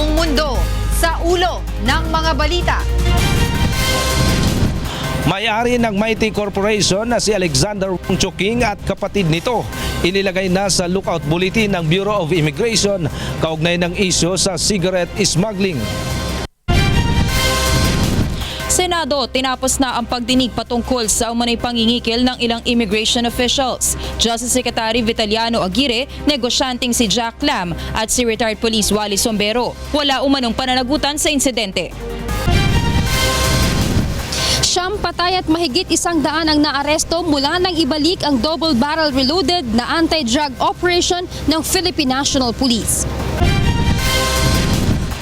buong mundo sa ulo ng mga balita. May-ari ng Mighty Corporation na si Alexander Wong Choo-king at kapatid nito inilagay na sa lookout bulletin ng Bureau of Immigration kaugnay ng isyu sa cigarette smuggling. Senado, tinapos na ang pagdinig patungkol sa umanay pangingikil ng ilang immigration officials. Justice Secretary Vitaliano Aguirre, negosyanteng si Jack Lam at si retired police Wally Sombero. Wala umanong pananagutan sa insidente. Siyam patay at mahigit 100 ang naaresto mula nang ibalik ang double-barrel reloaded na anti-drug operation ng Philippine National Police.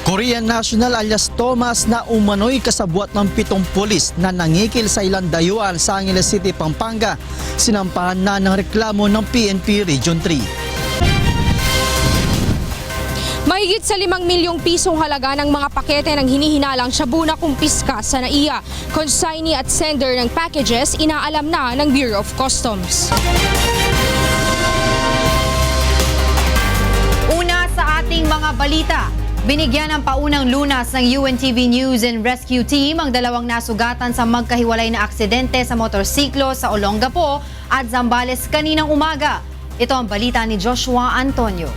Korean national alias Thomas na umano'y kasabwat ng 7 pulis na nangikil sa ilang dayuhan sa Angeles City, Pampanga, sinampahan na ng reklamo ng PNP Region 3. Mahigit sa 5 milyong pisong halaga ng mga pakete ng hinihinalang shabu na kumpiska sa NAIA. Consignee at sender ng packages inaalam na ng Bureau of Customs. Una sa ating mga balita, binigyan ng paunang lunas ng UNTV News and Rescue Team ang 2 nasugatan sa magkahiwalay na aksidente sa motorsiklo sa Olongapo at Zambales kaninang umaga. Ito ang balita ni Joshua Antonio.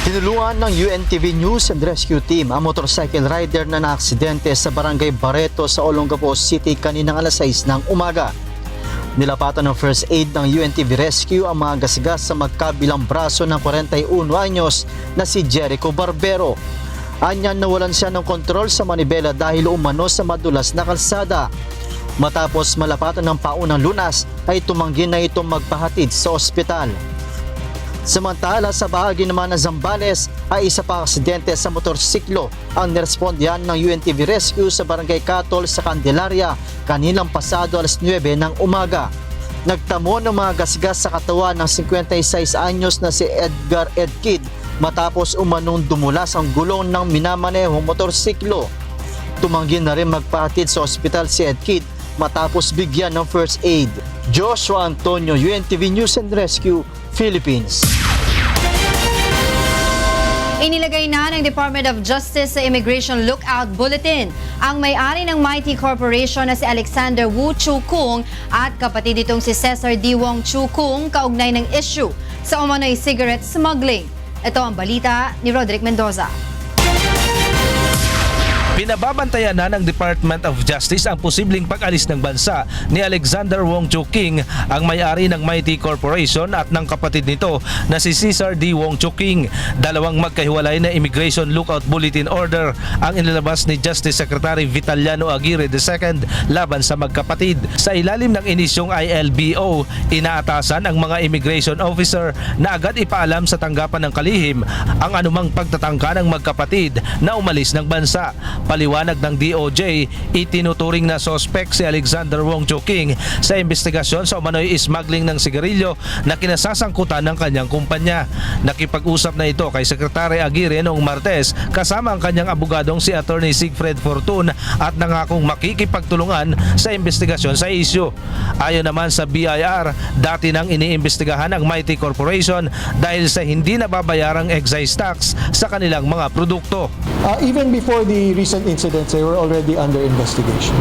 Tinulungan ng UNTV News and Rescue Team ang motorcycle rider na naaksidente sa Barangay Barreto sa Olongapo City kaninang alas 6 ng umaga. Nilapatan ng first aid ng UNTV Rescue ang mga gasigas sa magkabilang braso ng 41 anyos na si Jericho Barbero. Anyan nawalan siya ng kontrol sa manibela dahil umano sa madulas na kalsada. Matapos malapatan ng paunang lunas ay tumanggi na itong magpahatid sa ospital. Samantala sa bahagi naman ng Zambales ay isa pa aksidente sa motorsiklo ang nirespondihan ng UNTV Rescue sa Barangay Catol sa Candelaria kanilang pasado alas 9 ng umaga. Nagtamo ng mga gasgas sa katawan ng 56 anyos na si Edgar Edkid matapos umanong dumulas ang gulong ng minamanehong motorsiklo. Tumanggi na rin magpahatid sa ospital si Edkid matapos bigyan ng first aid. Joshua Antonio, UNTV News and Rescue, Philippines. Inilagay na ng Department of Justice sa Immigration Lookout Bulletin ang may-ari ng Mighty Corporation na si Alexander Wong Choo-king at kapatid nitong si Cesar D. Wong Choo-king kaugnay ng issue sa umano'y cigarette smuggling. Ito ang balita ni Roderick Mendoza. Binababantayan na ng Department of Justice ang posibleng pag-alis ng bansa ni Alexander Wong Choo-king, ang may-ari ng Mighty Corporation at ng kapatid nito na si Cesar D. Wong Choo-king. 2 magkahiwalay na Immigration Lookout Bulletin Order ang inilabas ni Justice Secretary Vitaliano Aguirre II laban sa magkapatid. Sa ilalim ng inisyong ILBO, inaatasan ang mga immigration officer na agad ipaalam sa tanggapan ng kalihim ang anumang pagtatangka ng magkapatid na umalis ng bansa. Paliwanag ng DOJ, itinuturing na suspect si Alexander Wong Choo-king sa investigasyon sa umano'y smuggling ng sigarilyo na kinasasangkutan ng kanyang kumpanya. Nakipag-usap na ito kay Secretary Aguirre noong Martes kasama ang kanyang abogadong si Attorney Sigfred Fortun at nangakong makikipagtulungan sa investigasyon sa isyu. Ayon naman sa BIR, dati nang iniimbestigahan ang Mighty Corporation dahil sa hindi nababayarang excise tax sa kanilang mga produkto. Even before the recent incidents, they were already under investigation.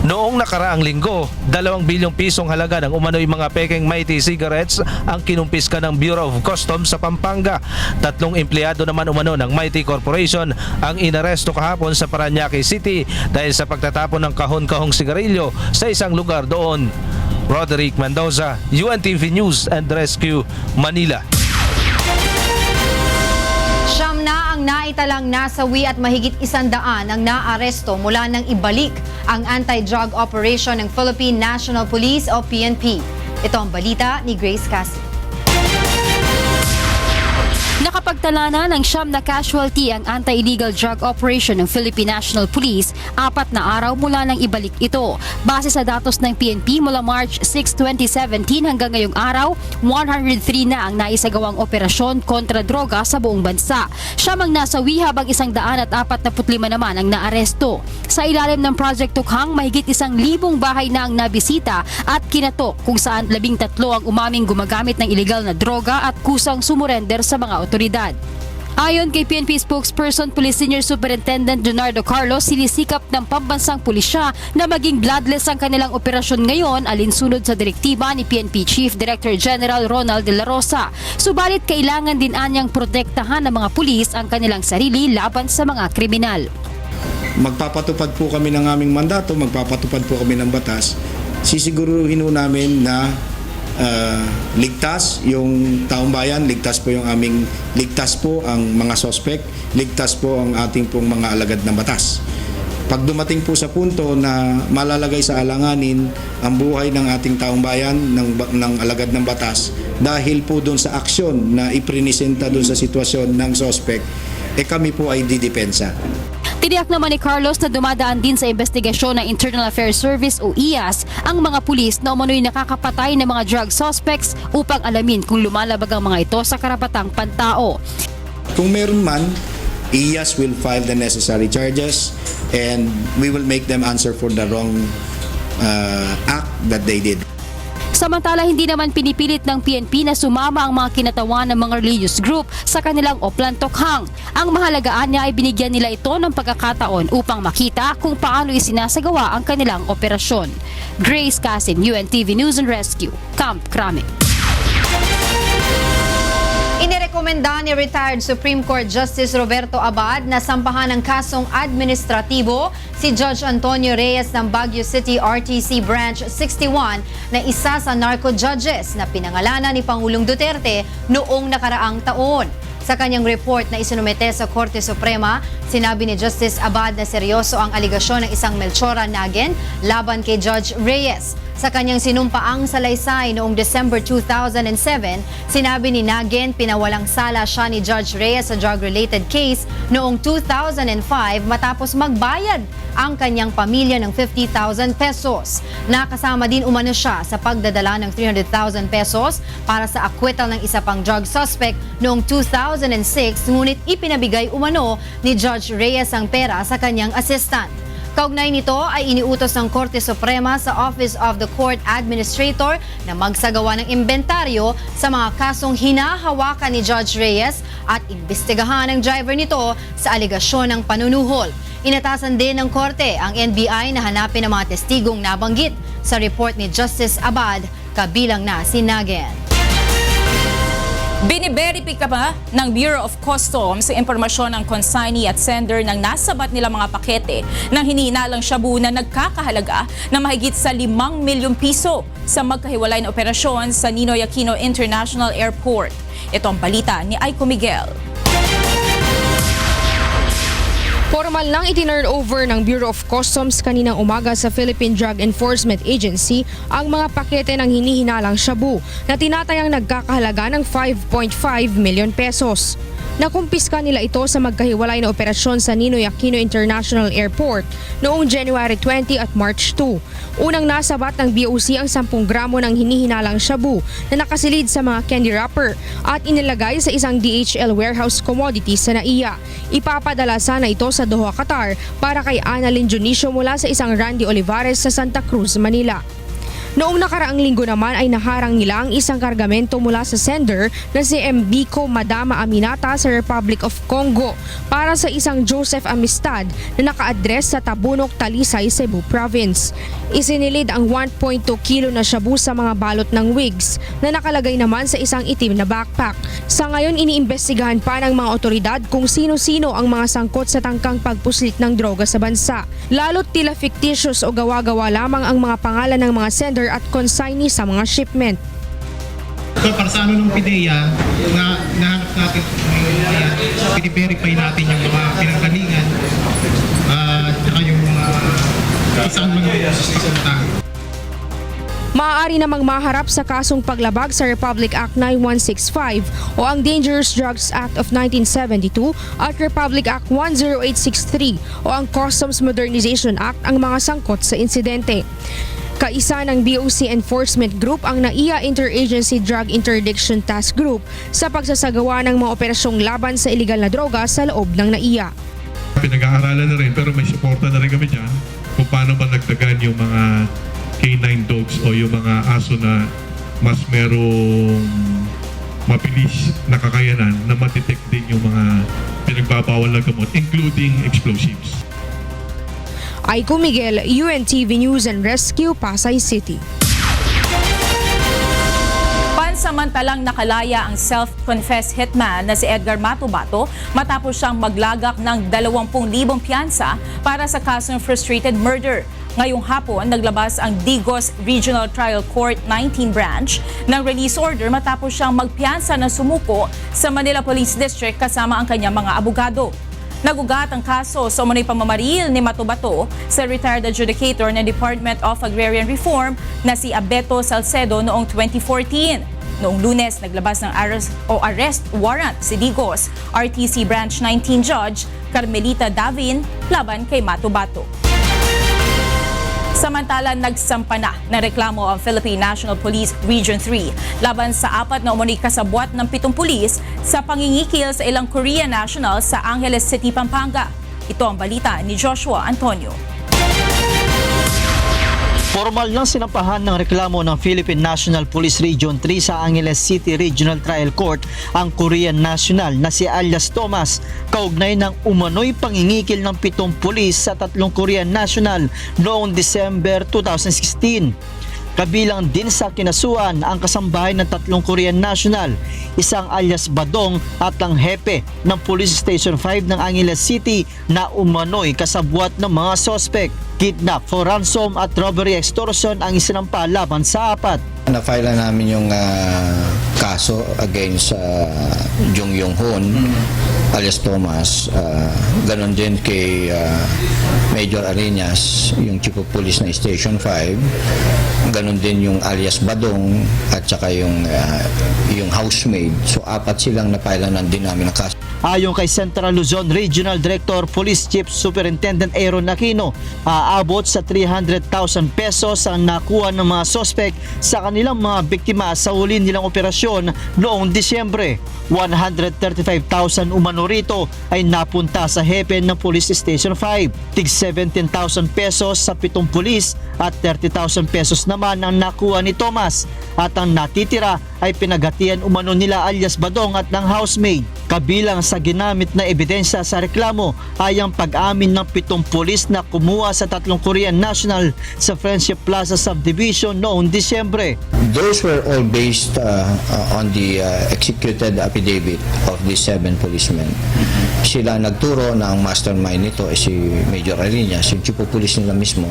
Noong nakaraang linggo, 2 bilyong pisong halaga ng umano'y mga pekeng Mighty cigarettes ang kinumpiska ng Bureau of Customs sa Pampanga. 3 empleyado naman umano ng Mighty Corporation ang inaresto kahapon sa Parañaque City dahil sa pagtatapon ng kahon-kahong sigarilyo sa isang lugar doon. Roderick Mendoza, UNTV News and Rescue, Manila. Siyam na ang naitalang nasawi at mahigit 100 ang naaresto mula nang ibalik ang anti-drug operation ng Philippine National Police o PNP. Ito ang balita ni Grace Cassie. Nakapagtala na ng 9 na casualty ang anti-illegal drug operation ng Philippine National Police 4 na araw mula nang ibalik ito. Base sa datos ng PNP mula March 6, 2017 hanggang ngayong araw, 103 na ang naisagawang operasyon kontra droga sa buong bansa. Siyam ang nasawi habang 145 naman ang naaresto. Sa ilalim ng Project Tukhang, mahigit 1,000 bahay na ang nabisita at kinatok kung saan 13 ang umaming gumagamit ng illegal na droga at kusang sumurender sa mga otoridad. Ayon kay PNP spokesperson Police Senior Superintendent Leonardo Carlos, sinisikap ng pambansang pulisya na maging bloodless ang kanilang operasyon ngayon alinsunod sa direktiba ni PNP Chief Director General Ronald De La Rosa. Subalit kailangan din anyang protektahan ng mga pulis ang kanilang sarili laban sa mga kriminal. Magpapatupad po kami ng aming mandato, magpapatupad po kami ng batas. Sisiguruhin po namin na ligtas yung taong bayan, ligtas po ang mga sospek, ligtas po ang ating pong mga alagad ng batas. Pag dumating po sa punto na malalagay sa alanganin ang buhay ng ating taong bayan, ng alagad ng batas, dahil po doon sa aksyon na iprinisenta doon sa sitwasyon ng sospek, kami po ay didepensa. Tiniyak naman ni Carlos na dumadaan din sa investigasyon ng Internal Affairs Service o IAS ang mga pulis na umano'y nakakapatay ng mga drug suspects upang alamin kung lumalabag ang mga ito sa karapatang pantao. Kung meron man, IAS will file the necessary charges and we will make them answer for the wrong act that they did. Samantala, hindi naman pinipilit ng PNP na sumama ang mga kinatawan ng mga religious group sa kanilang Oplan Tokhang. Ang mahalagaan niya ay binigyan nila ito ng pagkakataon upang makita kung paano isinasagawa ang kanilang operasyon. Grace Casim, UNTV News and Rescue, Camp Crame. Inirekomenda ni retired Supreme Court Justice Roberto Abad na sampahan ng kasong administratibo si Judge Antonio Reyes ng Baguio City RTC Branch 61 na isa sa narco-judges na pinangalanan ni Pangulong Duterte noong nakaraang taon. Sa kanyang report na isinumite sa Korte Suprema, sinabi ni Justice Abad na seryoso ang aligasyon ng isang Melchora Nagin laban kay Judge Reyes. Sa kanyang sinumpaang salaysay noong December 2007, sinabi ni Nagin pinawalang sala siya ni Judge Reyes sa drug-related case noong 2005 matapos magbayad ang kanyang pamilya ng 50,000 pesos. Nakasama din umano siya sa pagdadala ng 300,000 pesos para sa acquittal ng isa pang drug suspect noong 2006, ngunit ipinabigay umano ni Judge Reyes ang pera sa kanyang assistant. Kaugnay nito ay iniutos ng Korte Suprema sa Office of the Court Administrator na magsagawa ng inventaryo sa mga kasong hinahawakan ni Judge Reyes at imbestigahan ang driver nito sa aligasyon ng panunuhol. Inatasan din ng Korte ang NBI na hanapin ang mga testigong nabanggit sa report ni Justice Abad, kabilang na si Nagin. Biniberipika pa ng Bureau of Customs sa impormasyon ng consignee at sender ng nasabat nila mga pakete ng hinihinalang shabu na nagkakahalaga na mahigit sa 5 milyong piso sa magkahiwalay na operasyon sa Ninoy Aquino International Airport. Ito ang balita ni Aiko Miguel. Formal nang itinurn over ng Bureau of Customs kaninang umaga sa Philippine Drug Enforcement Agency ang mga pakete ng hinihinalang shabu na tinatayang nagkakahalaga ng 5.5 million pesos. Nakumpiska nila ito sa magkahiwalay na operasyon sa Ninoy Aquino International Airport noong January 20 at March 2. Unang nasabat ng BOC ang 10 gramo ng hinihinalang shabu na nakasilid sa mga candy wrapper at inilagay sa isang DHL warehouse commodity sa NAIA. Ipapadala sana ito sa Doha, Qatar para kay Annalyn Junicio mula sa isang Randy Olivares sa Santa Cruz, Manila. Noong nakaraang linggo naman ay naharang nila ang isang kargamento mula sa sender na si Mbiko Madama Aminata sa Republic of Congo para sa isang Joseph Amistad na naka-address sa Tabunok, Talisay, Cebu Province. Isinilid ang 1.2 kilo na shabu sa mga balot ng wigs na nakalagay naman sa isang itim na backpack. Sa ngayon, iniimbestigahan pa ng mga otoridad kung sino-sino ang mga sangkot sa tangkang pagpuslit ng droga sa bansa. Lalo't tila fictitious o gawa-gawa lamang ang mga pangalan ng mga sender at consignee sa mga shipment. So para sa ano ng PIDEA, nahanap natin i-verify natin yung mga pinanggalingan at saka yung saan mga tao. Maaari namang maharap sa kasong paglabag sa Republic Act 9165 o ang Dangerous Drugs Act of 1972 at Republic Act 10863 o ang Customs Modernization Act ang mga sangkot sa insidente. Kaisa ng BOC Enforcement Group ang NAIA Interagency Drug Interdiction Task Group sa pagsasagawa ng mga operasyong laban sa iligal na droga sa loob ng NAIA. Pinag-aaralan na rin pero may suporta na rin kami dyan kung paano ba nagdagan yung mga K9 dogs o yung mga aso na mas merong mabilis na kakayanan na ma-detect din yung mga pinagbabawal na gamot, including explosives. Aiko Miguel, UNTV News and Rescue, Pasay City. Pansamantalang nakalaya ang self-confessed hitman na si Edgar Matubato matapos siyang maglagak ng 20,000 piyansa para sa kasong frustrated murder. Ngayong hapon, naglabas ang Digos Regional Trial Court 19 Branch ng release order matapos siyang magpiyansa na sumuko sa Manila Police District kasama ang kanyang mga abogado. Nagugat ang kaso sa umunay pamamaril ni Matubato sa retired adjudicator ng Department of Agrarian Reform na si Abeto Salcedo noong 2014. Noong Lunes, naglabas ng arrest warrant si Digos RTC Branch 19 Judge Carmelita Davin laban kay Matubato. Samantala, nagsampa na ng reklamo ang Philippine National Police Region 3 laban sa 4 na umunoy kasabwat ng 7 pulis sa pangingikil sa ilang Korean nationals sa Angeles City, Pampanga. Ito ang balita ni Joshua Antonio. Formal nang sinampahan ng reklamo ng Philippine National Police Region 3 sa Angeles City Regional Trial Court ang Korean national na si alias Thomas kaugnay ng umano'y pangingikil ng 7 pulis sa 3 Korean national noong December 2016. Kabilang din sa kinasuhan ang kasambahay ng 3 Korean national, isang alias Badong at ang hepe ng Police Station 5 ng Angeles City na umano'y kasabwat ng mga sospek. Kidnap for ransom at robbery extortion ang isinampa laban sa 4. Na-file na namin yung kaso against Jung Yong Hoon alias Thomas, ganon din kay Major Arenas, yung Chief of Police ng Station 5, ganon din yung alias Badong at saka yung housemaid. So 4 silang na-filean din namin ang kaso. Ayon kay Central Luzon Regional Director Police Chief Superintendent Aaron Aquino, aabot sa 300,000 pesos ang nakuha ng mga sospek sa kanilang mga biktima sa huli nilang operasyon noong Disyembre. 135,000 umano rito ay napunta sa hepe ng Police Station 5. Tig 17,000 pesos sa 7 pulis at 30,000 pesos naman ang nakuha ni Thomas. At ang natitira ay pinaghatian umano nila alias Badong at ng housemaid. Kabilang sa ginamit na ebidensya sa reklamo ay ang pag-amin ng 7 pulis na kumuha sa 3 Korean national sa Friendship Plaza Subdivision noong Disyembre. Those were all based on the executed affidavit of the 7 policemen. Sila nagturo na ang mastermind nito ay si Major Arenas, yung chief of police nila mismo.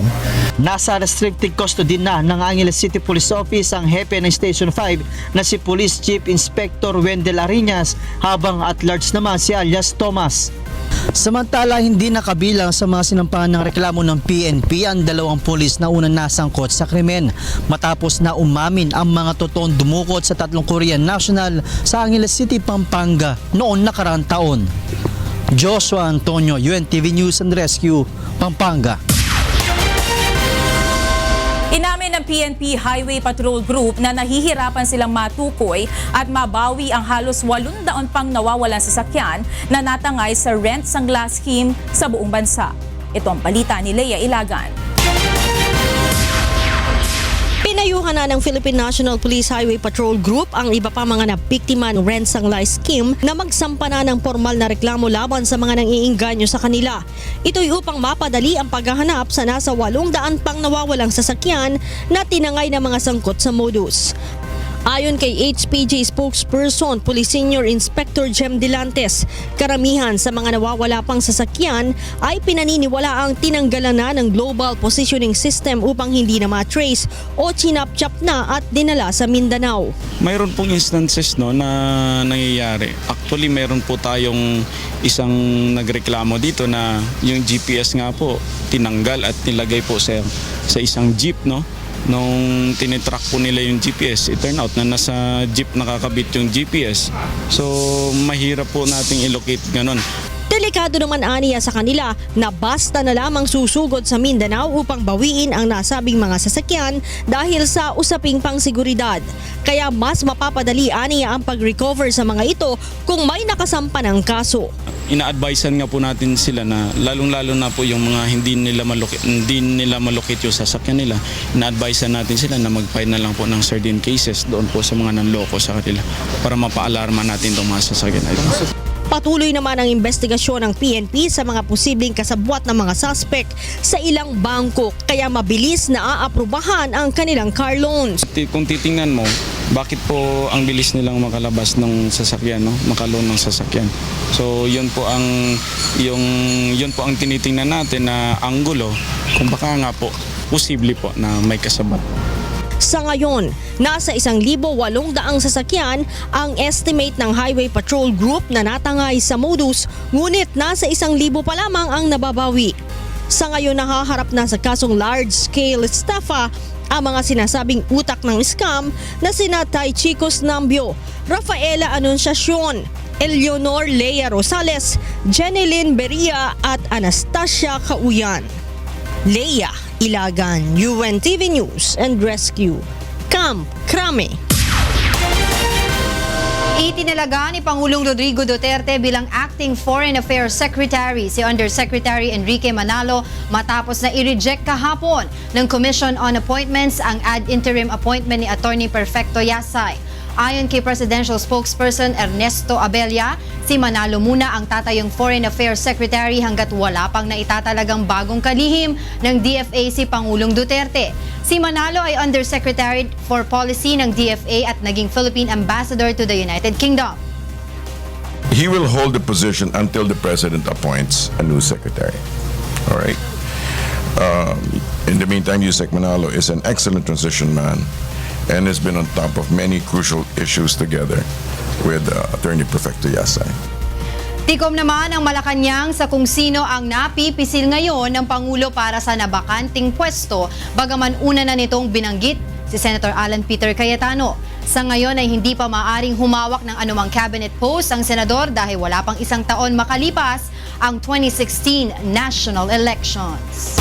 Nasa restricted custody na ng Angeles City Police Office ang hepe ng Station 5 na si Police Chief Inspector Wendell Arenas habang at large naman si alias Thomas. Samantala, hindi nakabilang sa mga sinampahan ng reklamo ng PNP ang 2 pulis na unang nasangkot sa krimen matapos na umamin ang mga totoong dumukot sa 3 Korean national sa Angeles City, Pampanga noong nakaraang taon. Joshua Antonio, UNTV News and Rescue, Pampanga. Inamin ng PNP Highway Patrol Group na nahihirapan silang matukoy at mabawi ang halos 800 pang nawawalang sasakyan na natangay sa rent sangla scheme sa buong bansa. Ito ang balita ni Leia Ilagan. Pinayuhan na ng Philippine National Police Highway Patrol Group ang iba pa mga nabiktima ng rent sangla scheme na magsampa na ng formal na reklamo laban sa mga nangiingganyo sa kanila. Ito'y upang mapadali ang paghahanap sa nasa 800 pang nawawalang sasakyan na tinangay ng mga sangkot sa modus. Ayon kay HPG spokesperson Police Senior Inspector Jem Delantes, karamihan sa mga nawawala pang sasakyan ay pinaniniwala ang tinanggalan na ng Global Positioning System upang hindi na matrace o chinap-chap na at dinala sa Mindanao. Mayroon pong instances na nangyayari. Actually, mayroon po tayong isang nagreklamo dito na yung GPS nga po tinanggal at nilagay po sa isang jeep, no? Nung tinitrack po nila yung GPS, it turned out na nasa jeep nakakabit yung GPS. So, mahirap po nating i-locate ganun. Delikado naman aniya sa kanila na basta na lamang susugod sa Mindanao upang bawiin ang nasabing mga sasakyan dahil sa usaping pangseguridad. Kaya mas mapapadali aniya ang pag-recover sa mga ito kung may nakasampa ng kaso. Ina-advisean nga po natin sila na lalong-lalo na po yung mga hindi nila malukit yung sasakyan nila. Ina-advisean natin sila na mag-file na lang po ng certain cases doon po sa mga nanloko sa kanila para mapaalarma natin itong mga sasakyan na ito. Patuloy naman ang investigasyon ng PNP sa mga posibleng kasabwat ng mga suspect sa ilang bangko kaya mabilis na aaprubahan ang kanilang car loans. Kung titingnan mo, bakit po ang bilis nilang makalabas ng sasakyan, no? Makaloan ng sasakyan. So yun po ang tinitingnan natin na anggulo kung baka nga po posible po na may kasabwat. Sa ngayon, nasa 1,800 sasakyan ang estimate ng Highway Patrol Group na natangay sa modus, ngunit nasa 1,000 pa lamang ang nababawi. Sa ngayon, nahaharap na sa kasong large-scale estafa ang mga sinasabing utak ng scam na sina Tay Chicos Nambio, Rafaela Anunciacion, Eleonor Lea Rosales, Jenilyn Beria at Anastasia Kauyan. Leia Ilagan, UNTV News and Rescue, Camp Crame. Itinalaga ni Pangulong Rodrigo Duterte bilang Acting Foreign Affairs Secretary si Undersecretary Enrique Manalo matapos na i-reject kahapon ng Commission on Appointments ang ad interim appointment ni Attorney Perfecto Yasay. Ayon kay Presidential Spokesperson Ernesto Abella, si Manalo muna ang tatayong Foreign Affairs Secretary hanggat wala pang naitatalagang bagong kalihim ng DFA si Pangulong Duterte. Si Manalo ay Undersecretary for Policy ng DFA at naging Philippine Ambassador to the United Kingdom. He will hold the position until the President appoints a new secretary. All right. In the meantime, Yusek Manalo is an excellent transition man and has been on top of many crucial issues together with Attorney Perfecto Yasay. Tikom naman ang Malacanang sa kung sino ang napipisil ngayon ng Pangulo para sa nabakanting pwesto, bagaman una na nitong binanggit si Senator Alan Peter Cayetano. Sa ngayon ay hindi pa maaring humawak ng anumang cabinet post ang senador dahil wala pang isang taon makalipas ang 2016 national elections.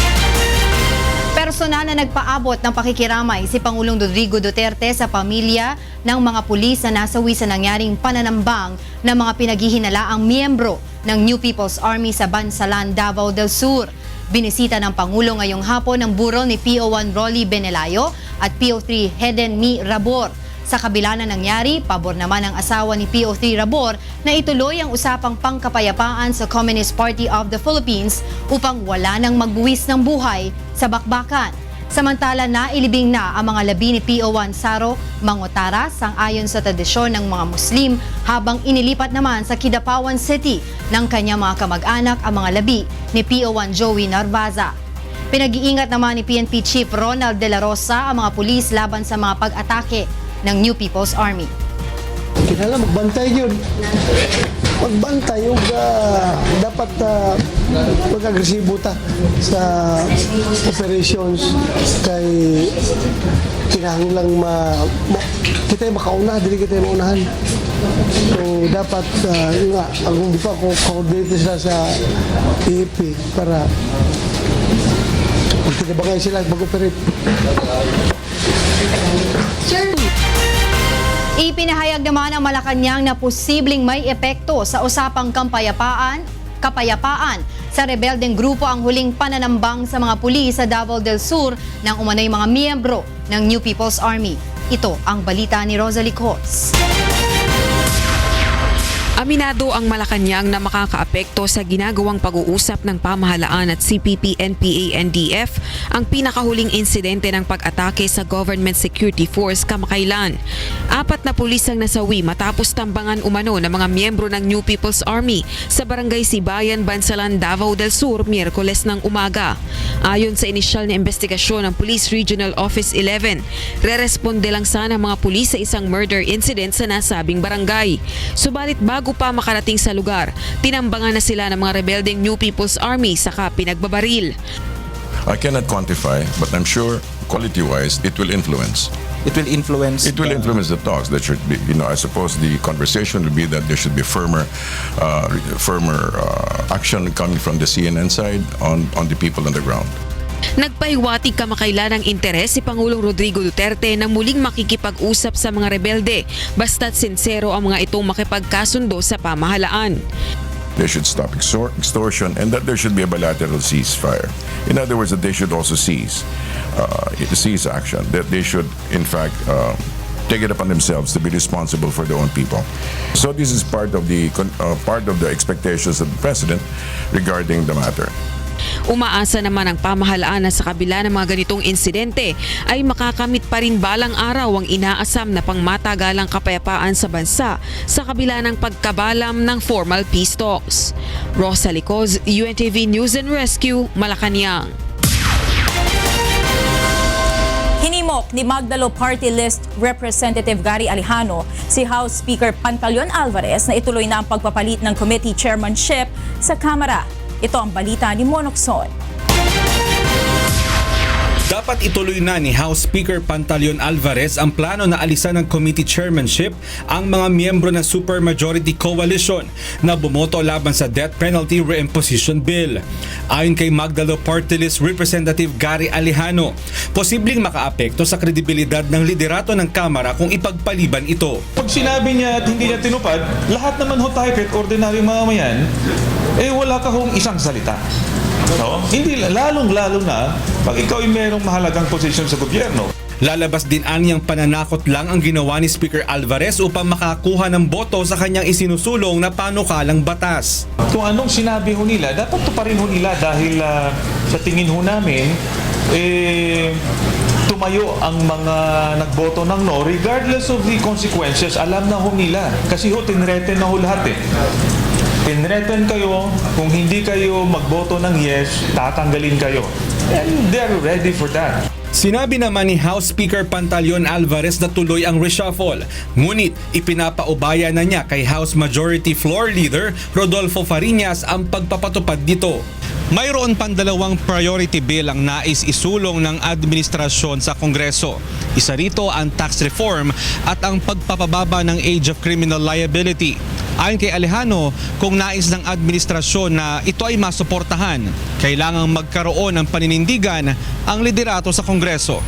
Personal na nagpaabot ng pakikiramay si Pangulong Rodrigo Duterte sa pamilya ng mga pulis na nasawi sa nangyaring pananambang ng mga pinaghihinalaang miyembro ng New People's Army sa Bansalan, Davao del Sur. Binisita ng Pangulo ngayong hapon ng burol ni PO1 Rolly Benelayo at PO3 Heden Mi Rabor. Sa kabila na nangyari, pabor naman ang asawa ni PO3 Rabor na ituloy ang usapang pangkapayapaan sa Communist Party of the Philippines upang wala nang magbuwis ng buhay sa bakbakan. Samantala nailibing na ang mga labi ni PO1 Saro Mangotara sang-ayon sa tradisyon ng mga Muslim habang inilipat naman sa Kidapawan City ng kanyang mga kamag-anak ang mga labi ni PO1 Joey Narvaza. Pinag-iingat naman ni PNP Chief Ronald De La Rosa ang mga pulis laban sa mga pag-atake ng New People's Army. Kinala magbantay yun. Magbantay yung dapat mag-agresibo ta sa operations kay kinahanglang kita makauna, dili kita maunahan. So dapat nga, kung di pa ako coordinate sila sa EAP para magtinabangay sila mag-operate. Ipinahayag naman ng Malacanang na posibleng may epekto sa usapang kapayapaan sa rebeldeng grupo ang huling pananambang sa mga pulis sa Davao del Sur ng umano'y mga miyembro ng New People's Army. Ito ang balita ni Rosalie Cos. Aminado ang Malacanang na makakaapekto sa ginagawang pag-uusap ng pamahalaan at CPP, NPA, NDF ang pinakahuling insidente ng pag-atake sa Government Security Force kamakailan. 4 na pulis ang nasawi matapos tambangan umano ng mga miyembro ng New People's Army sa Barangay Sibayan, Bansalan, Davao del Sur, Miyerkules ng umaga. Ayon sa inisyal na investigasyon ng Police Regional Office 11, re-responde lang sana ang mga pulis sa isang murder incident sa nasabing barangay. Subalit bago pa makarating sa lugar, tinambangan na sila ng mga rebeldeng New People's Army saka pinagbabaril. I cannot quantify, but I'm sure quality-wise it will influence. it will influence. It will influence the talks. That should be, I suppose the conversation will be that there should be firmer action coming from the CNN side on the people on the ground. Nagpahiwatig kamakailan ng interes si Pangulong Rodrigo Duterte na muling makikipag-usap sa mga rebelde basta't sincero ang mga itong makipagkasundo sa pamahalaan. They should stop extortion and that there should be a bilateral ceasefire. In other words, that they should also cease action. That they should, in fact, take it upon themselves to be responsible for their own people. So this is part of the expectations of the President regarding the matter. Umaasa naman ang pamahalaan na sa kabila ng mga ganitong insidente ay makakamit pa rin balang araw ang inaasam na pangmatagalang kapayapaan sa bansa sa kabila ng pagkabalam ng formal peace talks. Rosa Licoz, UNTV News and Rescue, Malacanang. Hinimok ni Magdalo Party List Representative Gary Alejano si House Speaker Pantaleon Alvarez na ituloy na ang pagpapalit ng committee chairmanship sa Kamara. Ito ang balita ni Monokson. Dapat ituloy na ni House Speaker Pantaleon Alvarez ang plano na alisan ng committee chairmanship ang mga miyembro ng Supermajority Coalition na bumoto laban sa Death Penalty Reimposition Bill. Ayon kay Magdalo Party List Representative Gary Alejano, posibleng makaapekto sa kredibilidad ng liderato ng Kamara kung ipagpaliban ito. Pag sinabi niya at hindi niya tinupad, lahat naman ho tayo kahit ordinaryong mamamayan, wala ka hong isang salita. No? Hindi, lalong-lalo na pag ikaw ay merong mahalagang posisyon sa gobyerno. Lalabas din aniyang pananakot lang ang ginawa ni Speaker Alvarez upang makakuha ng boto sa kanyang isinusulong na panukalang batas. Kung anong sinabi ho nila, dapat tuparin ho nila dahil sa tingin ho namin, tumayo ang mga nagboto ng no regardless of the consequences. Alam na ho nila kasi ho tinreten na ho lahat Tinreten kayo, kung hindi kayo magboto ng yes, tatanggalin kayo. And they're ready for that. Sinabi naman ni House Speaker Pantaleon Alvarez na tuloy ang reshuffle. Ngunit ipinapaubaya na niya kay House Majority Floor Leader Rodolfo Fariñas ang pagpapatupad dito. Mayroon pang dalawang priority bill ang nais isulong ng administrasyon sa Kongreso. Isa rito ang tax reform at ang pagpapababa ng age of criminal liability. Ayon kay Alejano, kung nais ng administrasyon na ito ay masuportahan, kailangang magkaroon ng paninindigan ang liderato sa Kongreso.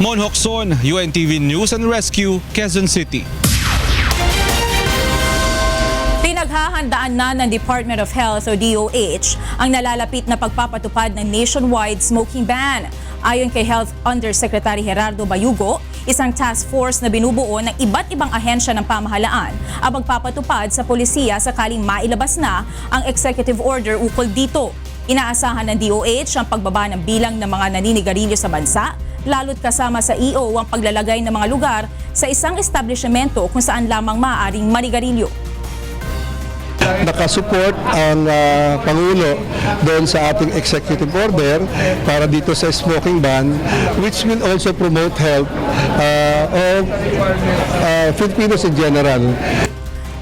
Mon Hocson, UNTV News and Rescue, Quezon City. Pinaghahandaan na ng Department of Health o DOH ang nalalapit na pagpapatupad ng nationwide smoking ban. Ayon kay Health Undersecretary Gerardo Bayugo, isang task force na binubuo ng iba't ibang ahensya ng pamahalaan ang magpapatupad sa polisiya sakaling mailabas na ang executive order ukol dito. Inaasahan ng DOH ang pagbaba ng bilang ng mga naninigarilyo sa bansa, lalo't kasama sa EO ang paglalagay ng mga lugar sa isang establishmento kung saan lamang maaaring manigarilyo. Nakasupport ang Pangulo doon sa ating executive order para dito sa smoking ban, which will also promote health of Filipinos in general.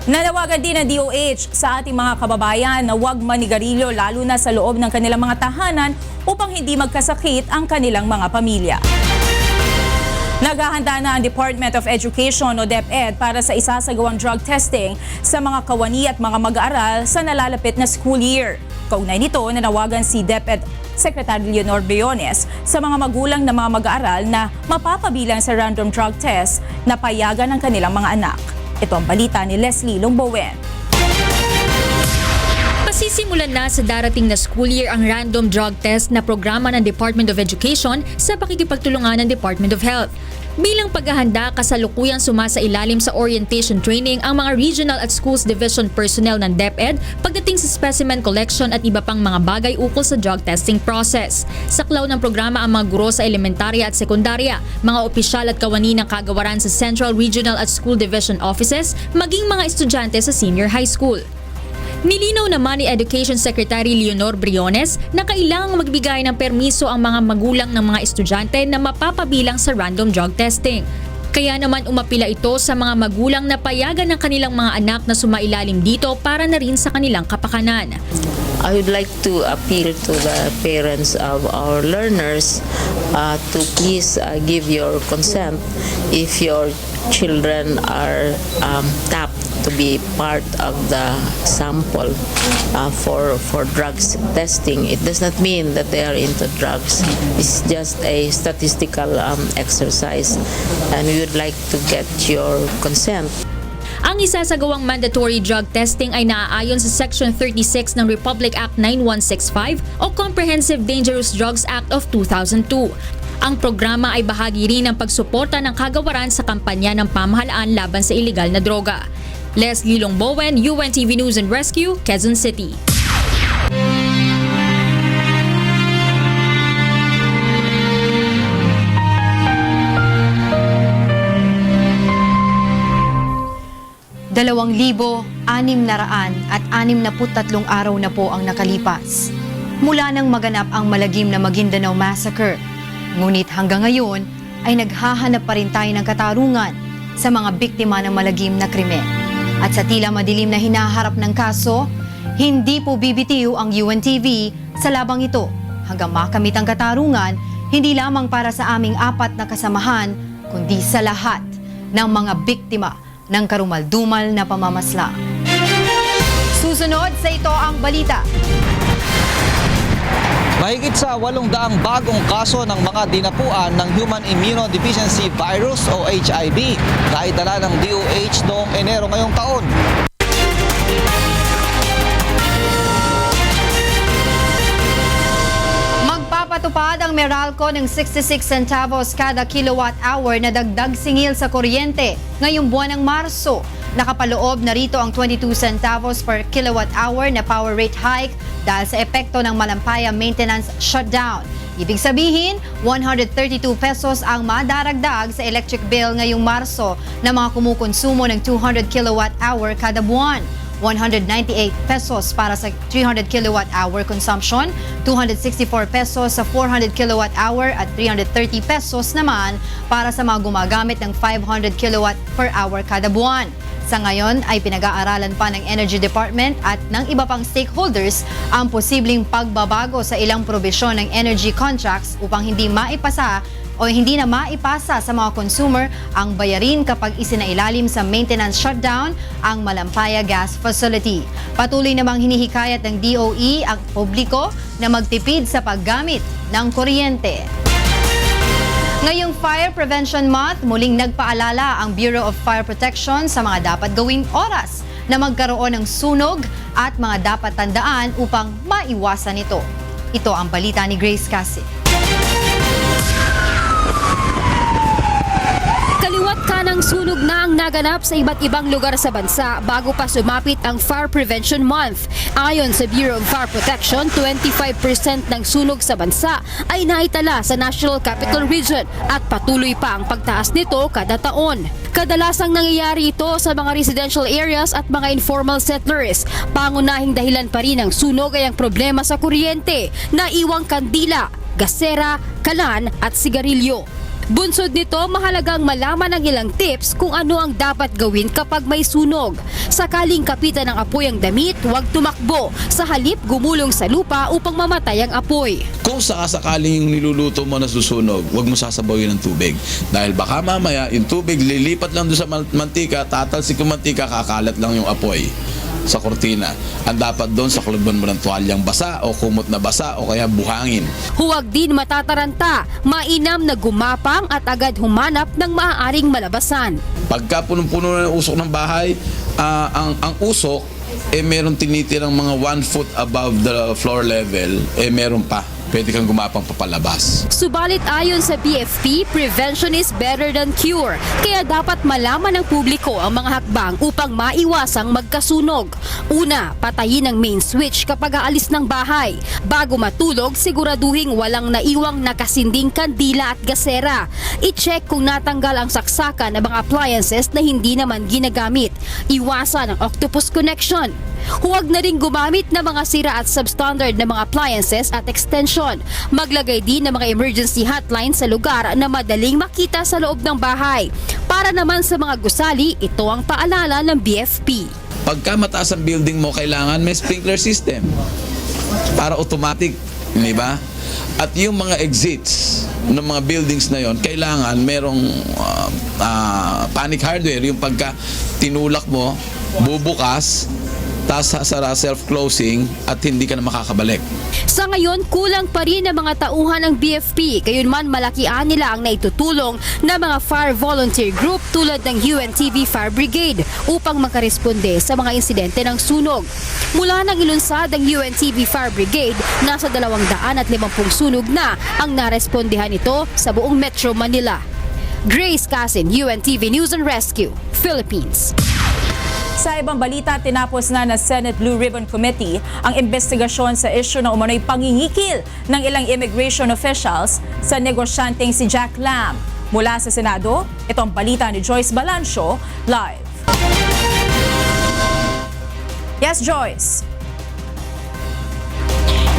Nanawagan din ng DOH sa ating mga kababayan na huwag manigarilyo lalo na sa loob ng kanilang mga tahanan upang hindi magkasakit ang kanilang mga pamilya. Naghahanda na ang Department of Education o DepEd para sa isasagawang drug testing sa mga kawani at mga mag-aaral sa nalalapit na school year. Kaugnay nito, nanawagan si DepEd Secretary Leonor Briones sa mga magulang na mga mag-aaral na mapapabilang sa random drug test na payagan ng kanilang mga anak. Ito ang balita ni Leslie Longbowen. Pasisimulan na sa darating na school year ang random drug test na programa ng Department of Education sa pakikipagtulungan ng Department of Health. Bilang paghahanda, kasalukuyang sumasailalim sa orientation training ang mga regional at schools division personnel ng DepEd pagdating sa specimen collection at iba pang mga bagay ukol sa drug testing process. Saklaw ng programa ang mga guro sa elementarya at sekundarya, mga opisyal at kawani ng kagawaran sa Central, Regional at School Division Offices, maging mga estudyante sa senior high school. Nilinaw naman ni Education Secretary Leonor Briones na kailangang magbigay ng permiso ang mga magulang ng mga estudyante na mapapabilang sa random drug testing. Kaya naman umapila ito sa mga magulang na payagan ng kanilang mga anak na sumailalim dito para na rin sa kanilang kapakanan. I would like to appeal to the parents of our learners to please give your consent if your children are tapped to be part of the sample for drugs testing. It does not mean that they are into drugs. It's just a statistical exercise, and we would like to get your consent. Ang isasagawang mandatory drug testing ay naaayon sa Section 36 ng Republic Act 9165 o Comprehensive Dangerous Drugs Act of 2002. Ang programa ay bahagi rin ng pagsuporta ng kagawaran sa kampanya ng pamahalaan laban sa iligal na droga. Leslie Longbowen, UNTV News and Rescue, Quezon City. Dalawang 2,663 araw na po ang nakalipas mula nang maganap ang malagim na Maguindanao Massacre. Ngunit hanggang ngayon ay naghahanap pa rin tayo ng katarungan sa mga biktima ng malagim na krimen. At sa tila madilim na hinaharap ng kaso, hindi po bibitiw ang UNTV sa labang ito hanggang makamit ang katarungan hindi lamang para sa aming 4 na kasamahan kundi sa lahat ng mga biktima ng karumaldumal na pamamaslang. Susunod sa ito ang balita. Mahigit sa 800 bagong kaso ng mga dinapuan ng Human Immunodeficiency Virus o HIV na idala ng DOH noong Enero ngayong taon. Magpapatupad ang Meralco ng 66 centavos kada kilowatt hour na dagdag singil sa kuryente ngayong buwan ng Marso. Nakapaloob na rito ang 22 centavos per kilowatt hour na power rate hike dahil sa epekto ng malampaya maintenance shutdown. Ibig sabihin, 132 pesos ang madaragdag sa electric bill ngayong Marso na mga kumukonsumo ng 200 kilowatt hour kada buwan. 198 pesos para sa 300 kilowatt hour consumption, 264 pesos sa 400 kilowatt hour at 330 pesos naman para sa mga gumagamit ng 500 kilowatt per hour kada buwan. Sa ngayon ay pinag-aaralan pa ng Energy Department at ng iba pang stakeholders ang posibleng pagbabago sa ilang probisyon ng energy contracts upang hindi na maipasa sa mga consumer ang bayarin kapag isinailalim sa maintenance shutdown ang Malampaya Gas Facility. Patuloy namang hinihikayat ng DOE ang publiko na magtipid sa paggamit ng kuryente. Ngayong Fire Prevention Month, muling nagpaalala ang Bureau of Fire Protection sa mga dapat gawing oras na magkaroon ng sunog at mga dapat tandaan upang maiwasan ito. Ito ang balita ni Grace Cassie. Kaliwat kanang sunog na ang naganap sa iba't ibang lugar sa bansa bago pa sumapit ang Fire Prevention Month. Ayon sa Bureau of Fire Protection, 25% ng sunog sa bansa ay naitala sa National Capital Region at patuloy pa ang pagtaas nito kada taon. Kadalasang nangyayari ito sa mga residential areas at mga informal settlers. Pangunahing dahilan pa rin ng sunog ay ang problema sa kuryente, naiwang kandila, gasera, kalan at sigarilyo. Bunsod nito, mahalagang malaman ng ilang tips kung ano ang dapat gawin kapag may sunog. Sakaling kapitan ng apoy ang damit, huwag tumakbo. Sa halip, gumulong sa lupa upang mamatay ang apoy. Kung sakasakaling yung niluluto mo na susunog, huwag mo sasabawin ng tubig. Dahil baka mamaya, yung tubig lilipat lang doon sa mantika, tatalsik yung mantika, kakalat lang yung apoy sa kortina. Ang dapat doon, saklubban mo ng tuwalyang basa o kumot na basa o kaya buhangin. Huwag din matataranta, mainam na gumapang at agad humanap ng maaaring malabasan. Pagka punong-puno na ng usok ng bahay, ang usok, meron tinitirang mga 1 foot above the floor level, meron pa. Pwede kang gumapang papalabas. Subalit ayon sa BFP, prevention is better than cure. Kaya dapat malaman ng publiko ang mga hakbang upang maiwasang magkasunog. Una, patayin ang main switch kapag aalis ng bahay. Bago matulog, siguraduhing walang naiwang nakasinding kandila at gasera. I-check kung natanggal ang saksakan ng mga appliances na hindi naman ginagamit. Iwasan ang octopus connection. Huwag na rin gumamit ng mga sira at substandard na mga appliances at extension. Maglagay din ng mga emergency hotline sa lugar na madaling makita sa loob ng bahay. Para naman sa mga gusali, ito ang paalala ng BFP. Pagka mataas ang building mo, kailangan may sprinkler system. para automatic, di ba? At yung mga exits ng mga buildings na yon, kailangan merong panic hardware, yung pagka tinulak mo, bubukas, tapos sasara self-closing at hindi ka na makakabalik. Sa ngayon, kulang pa rin ang mga tauhan ng BFP, gayunman malakian nila ang naitutulong na mga fire volunteer group tulad ng UNTV Fire Brigade upang makaresponde sa mga insidente ng sunog. Mula nang ilunsad ang UNTV Fire Brigade, nasa 250 sunog na ang narespondehan nito sa buong Metro Manila. Grace Casin, UNTV News and Rescue, Philippines. Sa ibang balita, tinapos na Senate Blue Ribbon Committee ang investigasyon sa isyu ng umano'y pangingikil ng ilang immigration officials sa negosyanteng si Jack Lam. Mula sa Senado, ito ang balita ni Joyce Balancio, live. Yes, Joyce.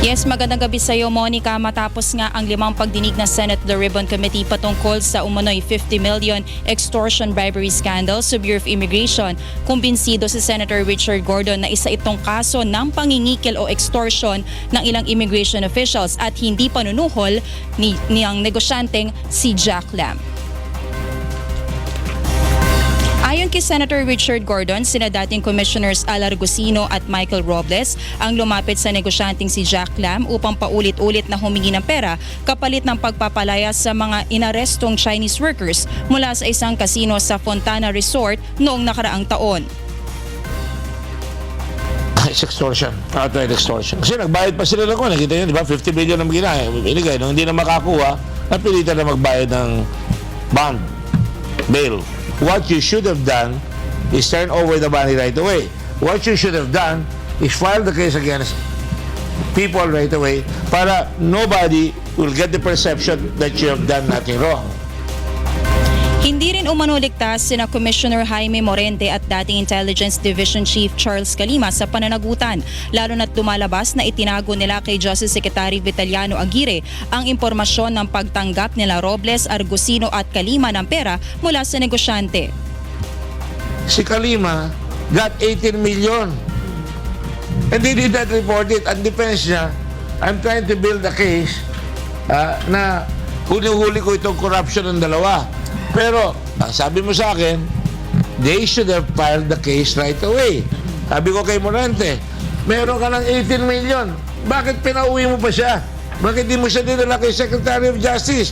Yes, magandang gabi sa iyo, Monica. Matapos nga ang 5 pagdinig ng Senate Blue Ribbon Committee patungkol sa umano'y 50 million extortion bribery scandal sa Bureau of Immigration, kumbinsido si Senator Richard Gordon na isa itong kaso ng pangingikil o extortion ng ilang immigration officials at hindi panunuhol niyang negosyanteng si Jack Lam. Ayon kay Senator Richard Gordon, sina dating Commissioners Al Argusino at Michael Robles ang lumapit sa negosyanteng si Jack Lam upang paulit-ulit na humingi ng pera kapalit ng pagpapalaya sa mga inarestong Chinese workers mula sa isang casino sa Fontana Resort noong nakaraang taon. It's extortion, outright extortion. Kasi nagbayad pa sila ng nakita nyo, di ba? 50 billion ang binigay. Nung hindi na makakuha, napilitan na magbayad ng bond, bail. What you should have done is turn over the money right away. What you should have done is file the case against people right away para nobody will get the perception that you have done nothing wrong. Hindi rin umano ligtas sina Commissioner Jaime Morente at dating Intelligence Division Chief Charles Calima sa pananagutan, lalo na't lumalabas na itinago nila kay Justice Secretary Vitaliano Aguirre ang impormasyon ng pagtanggap nila Robles, Argusino at Calima ng pera mula sa negosyante. Si Calima got 18 million and they did not report it. Ang defense niya, I'm trying to build a case na huli-huli ko itong corruption ng dalawa. Pero, ang sabi mo sa akin, they should have filed the case right away. Sabi ko kay Morente, meron ka ng 18 million. Bakit pinauwi mo pa siya? Bakit di mo siya dinala kay Secretary of Justice?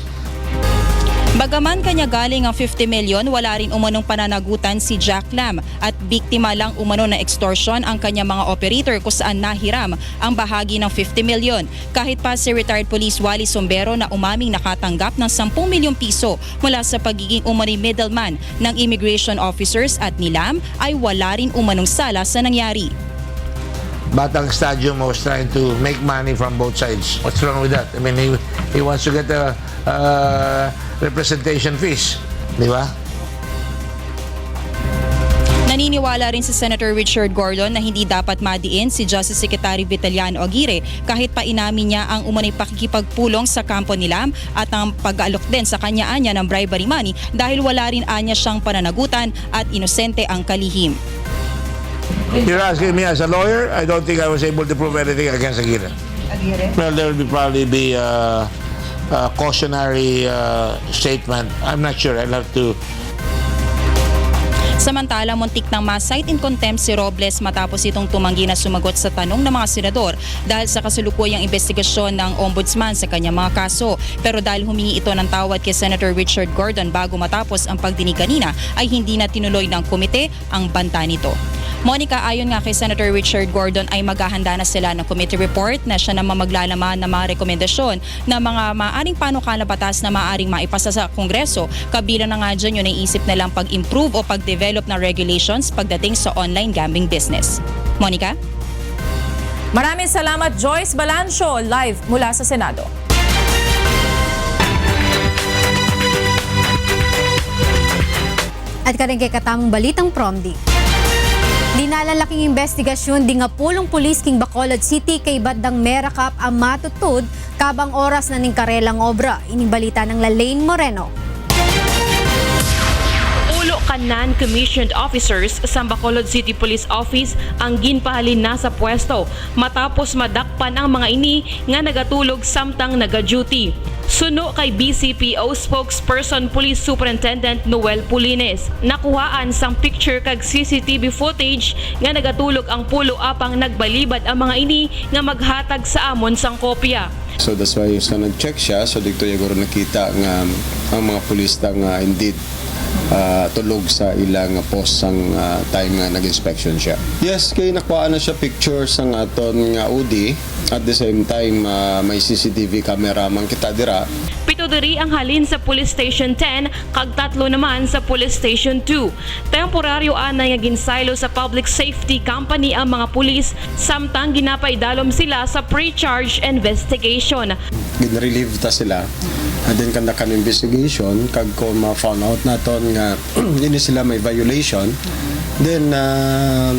Bagaman kanya galing ang 50 million, wala rin umanong pananagutan si Jack Lam at biktima lang umano na extortion ang kanya mga operator kung saan nahiram ang bahagi ng 50 million. Kahit pa si retired police Wally Sombero na umaming nakatanggap ng 10 milyong piso mula sa pagiging umano'y middleman ng immigration officers at ni Lam ay wala rin umanong sala sa nangyari. Batang Stadium was trying to make money from both sides. What's wrong with that? I mean, he wants to get a representation fees. Di ba? Naniniwala rin si Senator Richard Gordon na hindi dapat madiin si Justice Secretary Vitaliano Aguirre kahit pa inamin niya ang umano'y pakikipagpulong sa kampo ni Lam at ang pag-aalok din sa kanya-anya ng bribery money dahil wala rin anya siyang pananagutan at inosente ang kalihim. You're asking me as a lawyer, I don't think I was able to prove anything against Aguirre. Well, there will probably be a cautionary statement. I'm not sure. I'll have to. Samantala, muntik nang ma-cite in contempt si Robles matapos itong tumanggi na sumagot sa tanong ng mga senador dahil sa kasalukuyang investigasyon ng ombudsman sa kanyang mga kaso. Pero dahil humingi ito ng tawad kay Senator Richard Gordon bago matapos ang pagdinig kanina, ay hindi na tinuloy ng komite ang banta nito. Monica, ayon nga kay Senator Richard Gordon ay maghahanda na sila ng committee report na siya naman maglalaman ng mga rekomendasyon na mga maaaring panukala batas na maaaring maipasa sa Kongreso. Kabilang na nga dyan yung naisip nilang pag-improve o pag-develop ng regulations pagdating sa online gambling business. Monica? Maraming salamat, Joyce Balancio, live mula sa Senado. At karing kay katamong balitang promdi. Linalalaking investigasyon di nga pulong pulis king Bacolod City kay Bandang Merakap ang matutud kabang oras na ning karelang obra. Ining balita ng Lalaine Moreno. Ulo ka non-commissioned officers sa Bacolod City Police Office ang ginpahalin na sa pwesto matapos madakpan ang mga ini nga nagatulog samtang naga-duty. Suno kay BCPO spokesperson Police Superintendent Noel Pulines. Nakuhaan sang picture kag CCTV footage nga nagatulog ang pulo apang nagbalibad ang mga ini nga maghatag sa amon sang kopya. So that's why sa nag-check siya, so dito siguro nakita nga ang mga pulis nga indeed tulog sa ilang post sang time nga nag-inspection siya. Yes, kay nakuha na siya picture sang aton nga UD. At the same time, may CCTV camera man kita dira. 7 diri ang halin sa Police Station 10 kag 3 naman sa Police Station 2. Temporaryo anay nga ginsaylo sa Public Safety Company ang mga pulis samtang ginapaidalom sila sa pre-charge investigation. Gin-relieve ta sila. And then conduct an investigation kag kung ma-found out naton nga hindi sila may violation, then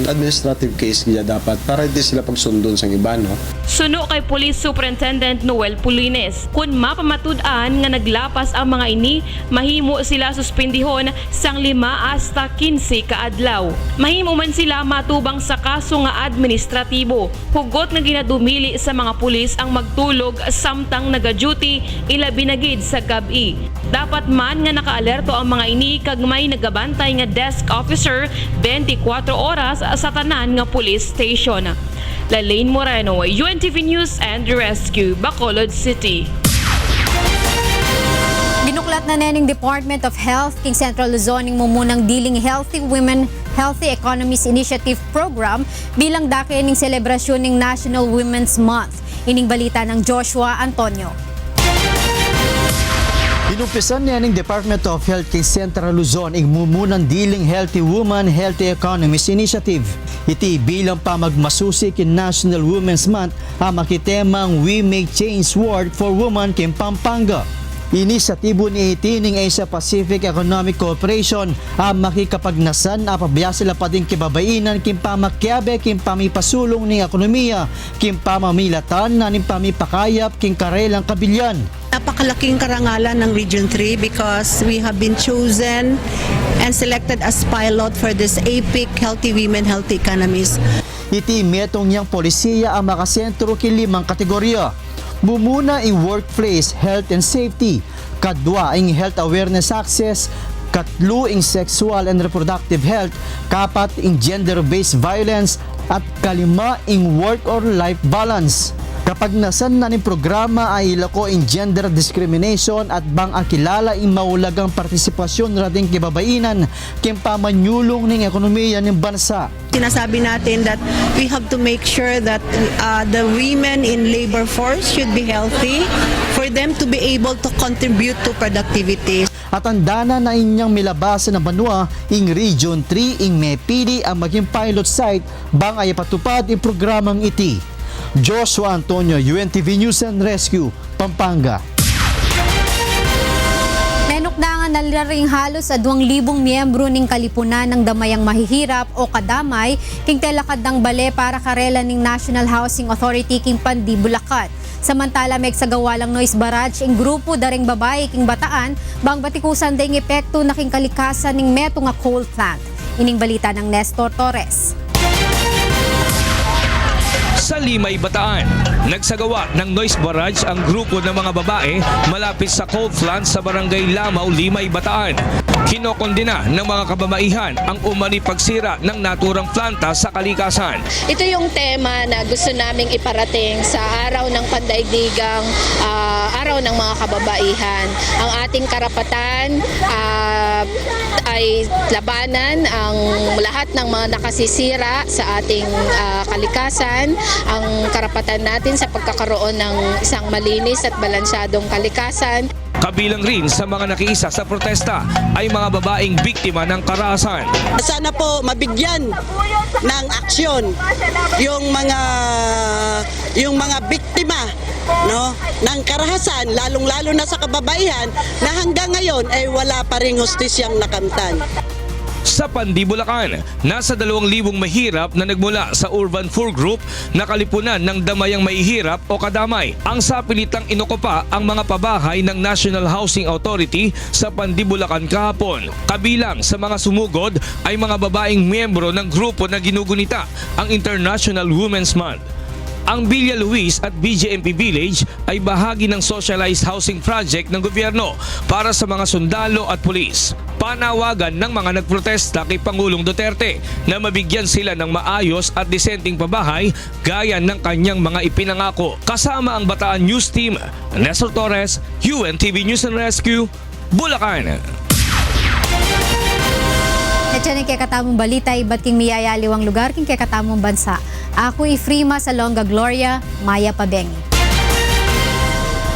administrative case niya dapat para hindi sila pagsundon sa iba, no? Suno kay Police Superintendent Noel Pulines, kung mapamatud-an nga naglapas ang mga ini, mahimo sila suspendihon sang 5 hasta 15 ka adlaw. Mahimo man sila matubang sa kaso nga administratibo. Hugot nga ginadumili sa mga pulis ang magtulog samtang naga-duty ilabi na gid sa gabi. Dapat man nga nakaalerto ang mga ini kag may nagabantay nga desk officer 24 oras sa tanan nga police station. Lalaine Moreno, UNTV News and Rescue, Bacolod City. Ginuklat na nening Department of Health king Central Luzon ning mumunang Dealing Healthy Women Healthy Economies Initiative Program bilang dake ning selebrasyon ning National Women's Month. Ining balita ng Joshua Antonio. Inumpisan niya ng Department of Health kay Central Luzon ang mumunang Dealing Healthy Women Healthy Economies Initiative. Iti bilang pamagmasusi kin National Women's Month ang makitemang We Make Change World for Women kin Pampanga. Inisatibo ni itining Asia Pacific Economic Cooperation ang makikapagnasan apabya sila pa din kibabainan kim pamakyabe kim pamipasulong ni ekonomiya kim pamamilatan na ning pamipakayap kim karelang kabilyan. Napakalaking karangalan ng Region 3 because we have been chosen and selected as pilot for this APIC Healthy Women Healthy Economies. Iti metong yang polisiya ang makasentro kin 5 kategorya. Mumuna in workplace health and safety, kadwa in health awareness access, katlo in sexual and reproductive health, kapat in gender-based violence, at kalima in work or life balance. Kapag nasan na ni programa ay ilako in gender discrimination at bang akilala in maulagang partisipasyon rading kibabainan kim pamanyulong ning ekonomiya ng bansa. Sinasabi natin that we have to make sure that the women in labor force should be healthy for them to be able to contribute to productivity. At ang dana na inyang milabasan ng banwa in Region 3 ing mepili ang maging pilot site bang ay patupad in programang iti. Joshua Antonio, UNTV News and Rescue, Pampanga. Menok na nga nalaring halos sa 2,000 miyembro ning kalipunan ng damayang mahihirap o kadamay king telakad ng bale para karela ning National Housing Authority king Pandi, Bulacan. Samantala may sagawa lang noise barrage ing grupo daring babae king Bataan bang batikusan ding epekto na king kalikasan ning meto nga coal plant. Ining balita ng Nestor Torres. Sa Limay, Bataan, nagsagawa ng noise barrage ang grupo ng mga babae malapit sa coal plant sa barangay Lamaw, Limay, Bataan. Kinokondena ng mga kababaihan ang umani pagsira ng naturang planta sa kalikasan. Ito yung tema na gusto naming iparating sa araw ng pandaigdigang araw ng mga kababaihan. Ang ating karapatan ay labanan ang lahat ng mga nakasisira sa ating kalikasan, ang karapatan natin sa pagkakaroon ng isang malinis at balansyadong kalikasan. Kabilang rin sa mga nakiisa sa protesta ay mga babaeng biktima ng karahasan. Sana po mabigyan ng aksyon yung mga biktima, no, ng karahasan, lalong-lalo na sa kababaihan na hanggang ngayon ay wala pa ring hustisyang nakamtan. Sa Pandi, Bulacan, nasa 2,000 mahirap na nagmula sa Urban Poor Group na kalipunan ng damayang mahihirap o kadamay. Ang sapilitang inukupa ang mga pabahay ng National Housing Authority sa Pandi, Bulacan kahapon. Kabilang sa mga sumugod ay mga babaeng miyembro ng grupo na ginugunita ang International Women's Month. Ang Villa Luis at BJMP Village ay bahagi ng socialized housing project ng gobyerno para sa mga sundalo at pulis. Panawagan ng mga nagprotesta kay Pangulong Duterte na mabigyan sila ng maayos at disenteng pabahay gaya ng kanyang mga ipinangako. Kasama ang Bataan News Team, Nestor Torres, UNTV News and Rescue, Bulacan. Etiyan kay katamong balita, iba't king miyayaliwang lugar king kay katamong bansa. Ako Ifrima sa Longga Gloria, Maya Pabengi.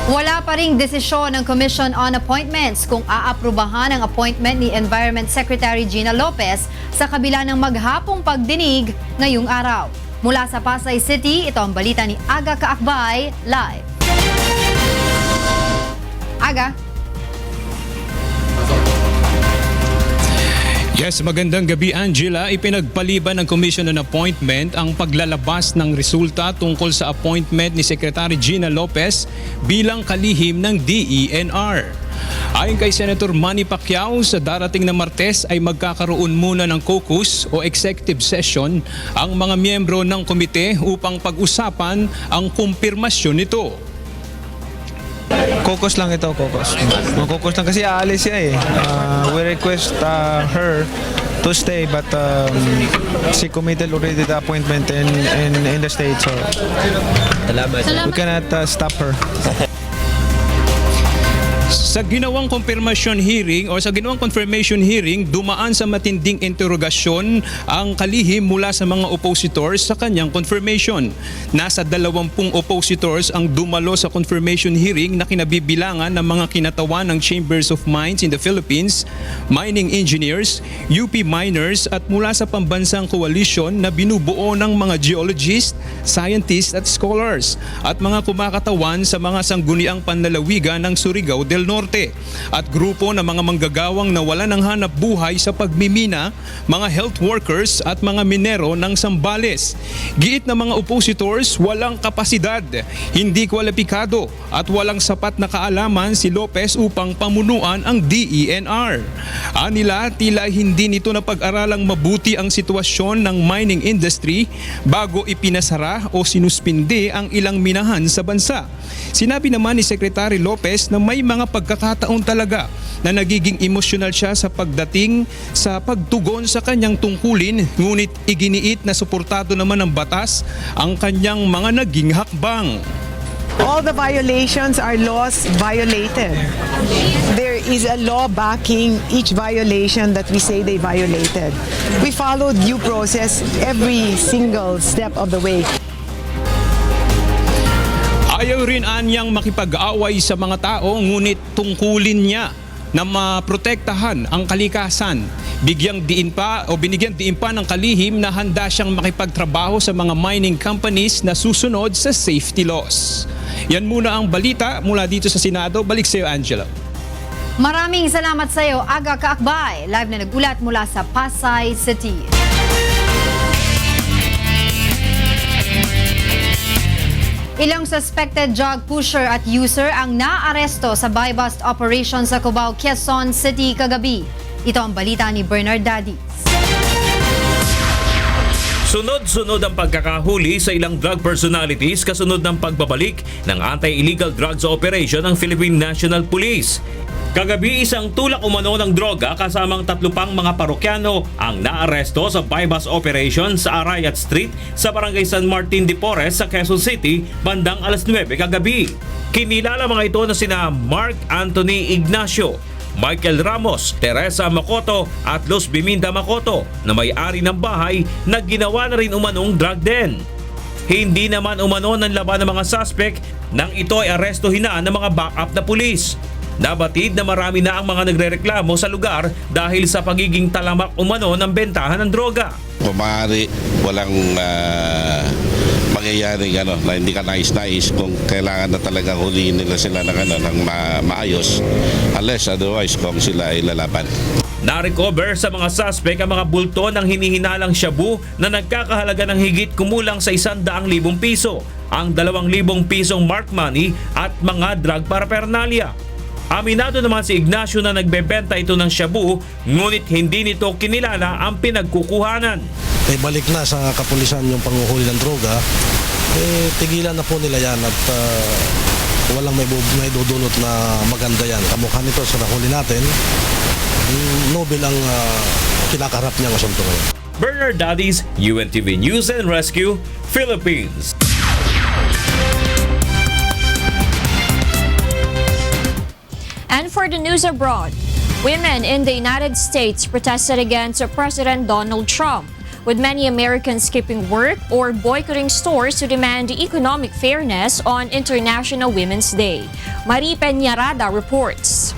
Wala pa ring desisyon ng Commission on Appointments kung aaprubahan ang appointment ni Environment Secretary Gina Lopez sa kabila ng maghapong pagdinig ngayong araw. Mula sa Pasay City, ito ang balita ni Aga Kaakbay, live. Aga. Yes, magandang gabi Angela. Ipinagpaliban ng Commission on Appointment ang paglalabas ng resulta tungkol sa appointment ni Secretary Gina Lopez bilang kalihim ng DENR. Ayon kay Senator Manny Pacquiao, sa darating na Martes ay magkakaroon muna ng caucus o executive session ang mga miyembro ng komite upang pag-usapan ang kumpirmasyon nito. Caucus lang ito, caucus. Caucus lang kasi aalis siya eh. We request her to stay but she committed already the appointment in the state, so we cannot stop her. Sa ginawang confirmation hearing o sa ginawang confirmation hearing, dumaan sa matinding interogasyon ang kalihim mula sa mga oppositors sa kanyang confirmation. Nasa 20 oppositors ang dumalo sa confirmation hearing na kinabibilangan ng mga kinatawan ng Chambers of Mines in the Philippines, mining engineers, UP miners at mula sa pambansang coalition na binubuo ng mga geologists, scientists at scholars at mga kumakatawan sa mga sangguniang panlalawigan ng Surigao del Norte at grupo ng mga manggagawang nawala ng hanap buhay sa pagmimina, mga health workers at mga minero ng Zambales. Giit ng mga oppositors, walang kapasidad, hindi kwalipikado at walang sapat na kaalaman si Lopez upang pamunuan ang DENR. Anila, tila hindi nito napag-aralang mabuti ang sitwasyon ng mining industry bago ipinasara o sinuspindi ang ilang minahan sa bansa. Sinabi naman ni Secretary Lopez na may mga pagkakataon talaga na nagiging emosyonal siya sa pagdating sa pagtugon sa kanyang tungkulin, ngunit iginiit na suportado naman ng batas ang kanyang mga naging hakbang. All the violations are laws violated. There is a law backing each violation that we say they violated. We followed due process every single step of the way. Ayaw rin anyang makipag-away sa mga tao, ngunit tungkulin niya na maprotektahan ang kalikasan. Binigyan diin pa ng kalihim na handa siyang makipagtrabaho sa mga mining companies na susunod sa safety laws. Yan muna ang balita mula dito sa Senado. Balik sa iyo, Angela. Maraming salamat sa iyo, Aga Kaakbay. Live na nagulat mula sa Pasay City. Ilang suspected drug pusher at user ang naaresto sa buy-bust operation sa Cubao, Quezon City kagabi. Ito ang balita ni Bernard Dadis. Sunod-sunod ang pagkakahuli sa ilang drug personalities kasunod ng pagbabalik ng anti-illegal drugs operation ng Philippine National Police. Kagabi, isang tulak umano ng droga kasamang 3 pang mga parokyano ang naaresto sa buy-bust operation sa Arayat Street sa Barangay San Martin de Porres sa Quezon City bandang alas 9 kagabi. Kinilala mga ito na sina Mark Anthony Ignacio, Michael Ramos, Teresa Makoto at Luz Biminda Makoto na may-ari ng bahay na ginawa na rin umanong drug den. Hindi naman umano ng laban ng mga suspect nang ito ay arestohin na ng mga backup na pulis. Nabatid na marami na ang mga nagrereklamo sa lugar dahil sa pagiging talamak umano ng bentahan ng droga. Pumari, walang mangyayari na hindi ka nais-nais kung kailangan na talaga huliin nila sila ng maayos unless otherwise kung sila ay lalaban. Na-recover sa mga suspect ang mga bulto ng hinihinalang shabu na nagkakahalaga ng higit kumulang sa 100,000 piso, ang 2,000 pisong mark money at mga drug paraphernalia. Aminado naman si Ignacio na nagbebenta ito ng shabu, ngunit hindi nito kinilala ang pinagkukuhanan. Balik na sa kapulisan yung panguhuli ng droga, tigilan na po nila yan at walang may dudulot na maganda yan. Kamukha nito sa nahuli natin, Nobel ang kinakaharap niyang asunto ngayon. Bernard Daddies, UNTV News and Rescue, Philippines. And for the news abroad, women in the United States protested against President Donald Trump, with many Americans skipping work or boycotting stores to demand economic fairness on International Women's Day. Marie Peñarada reports.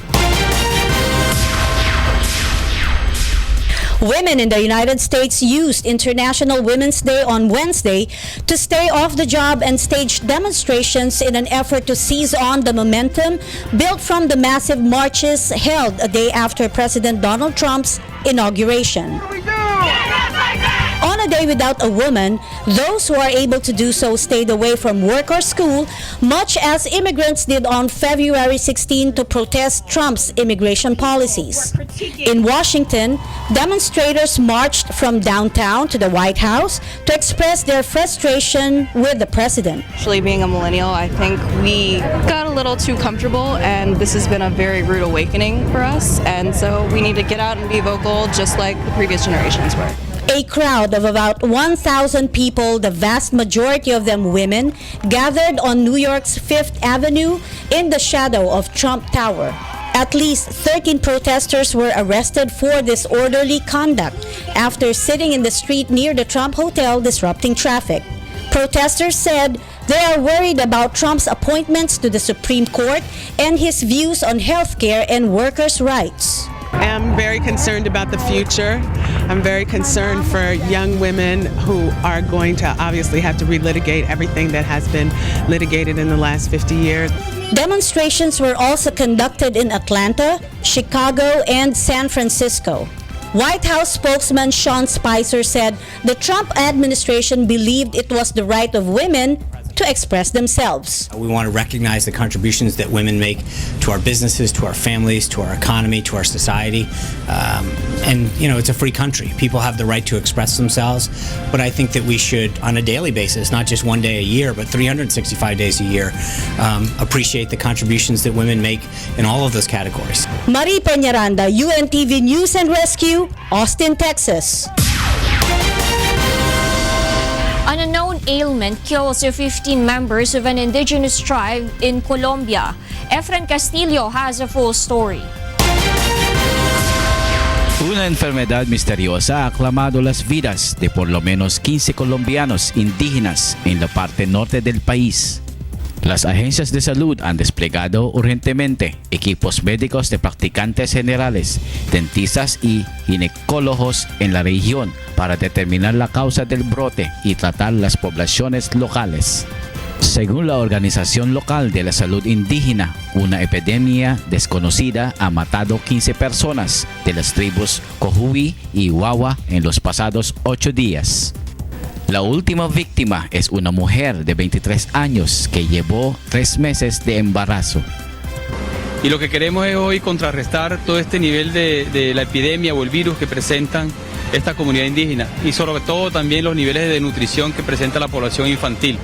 Women in the United States used International Women's Day on Wednesday to stay off the job and stage demonstrations in an effort to seize on the momentum built from the massive marches held a day after President Donald Trump's inauguration. On a day without a woman, those who are able to do so stayed away from work or school, much as immigrants did on February 16 to protest Trump's immigration policies. In Washington, demonstrators marched from downtown to the White House to express their frustration with the president. Actually, being a millennial, I think we got a little too comfortable, and this has been a very rude awakening for us, and so we need to get out and be vocal just like the previous generations were. A crowd of about 1,000 people, the vast majority of them women, gathered on New York's Fifth Avenue in the shadow of Trump Tower. At least 13 protesters were arrested for disorderly conduct after sitting in the street near the Trump Hotel disrupting traffic. Protesters said they are worried about Trump's appointments to the Supreme Court and his views on healthcare and workers' rights. I'm very concerned about the future. I'm very concerned for young women who are going to obviously have to relitigate everything that has been litigated in the last 50 years. Demonstrations were also conducted in Atlanta, Chicago, and San Francisco. White House spokesman Sean Spicer said the Trump administration believed it was the right of women to express themselves. We want to recognize the contributions that women make to our businesses, to our families, to our economy, to our society. And, it's a free country. People have the right to express themselves. But I think that we should, on a daily basis, not just one day a year, but 365 days a year, appreciate the contributions that women make in all of those categories. Marie Peñaranda, UNTV News and Rescue, Austin, Texas. An unknown ailment kills 15 members of an indigenous tribe in Colombia. Efren Castillo has a full story. Una enfermedad misteriosa ha aclamado las vidas de por lo menos 15 colombianos indígenas en la parte norte del país. Las agencias de salud han desplegado urgentemente equipos médicos de practicantes generales, dentistas y ginecólogos en la región para determinar la causa del brote y tratar las poblaciones locales. Según la Organización Local de la Salud Indígena, una epidemia desconocida ha matado 15 personas de las tribus Cojuí y Wawa en los pasados 8 días. La última víctima es una mujer de 23 años que llevó 3 meses de embarazo. Y lo que queremos es hoy contrarrestar todo este nivel de la epidemia o el virus que presentan esta comunidad indígena y sobre todo también los niveles de nutrición que presenta la población infantil.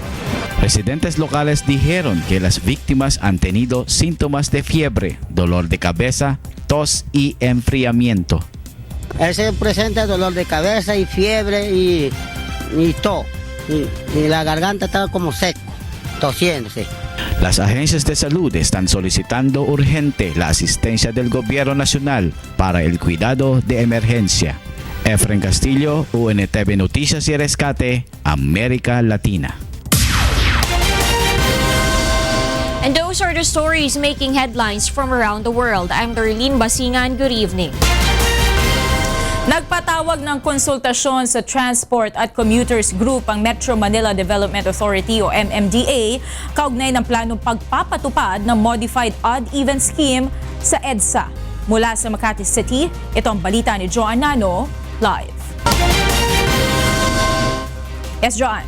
Residentes locales dijeron que las víctimas han tenido síntomas de fiebre, dolor de cabeza, tos y enfriamiento. Él se presenta dolor de cabeza y fiebre y tos. Y la garganta está como seca, tosiéndose. Las agencias de salud están solicitando urgente la asistencia del gobierno nacional para el cuidado de emergencia. Efren Castillo, UNTV Noticias y Rescate, América Latina. And those are the stories making headlines from around the world. I'm Darlene Basingan. Good evening. Nagpatawag ng konsultasyon sa Transport at Commuters Group ang Metro Manila Development Authority o MMDA kaugnay ng planong pagpapatupad ng Modified Odd-Even Scheme sa EDSA. Mula sa Makati City, ito ang balita ni Joan Nano, live. Yes, Joan.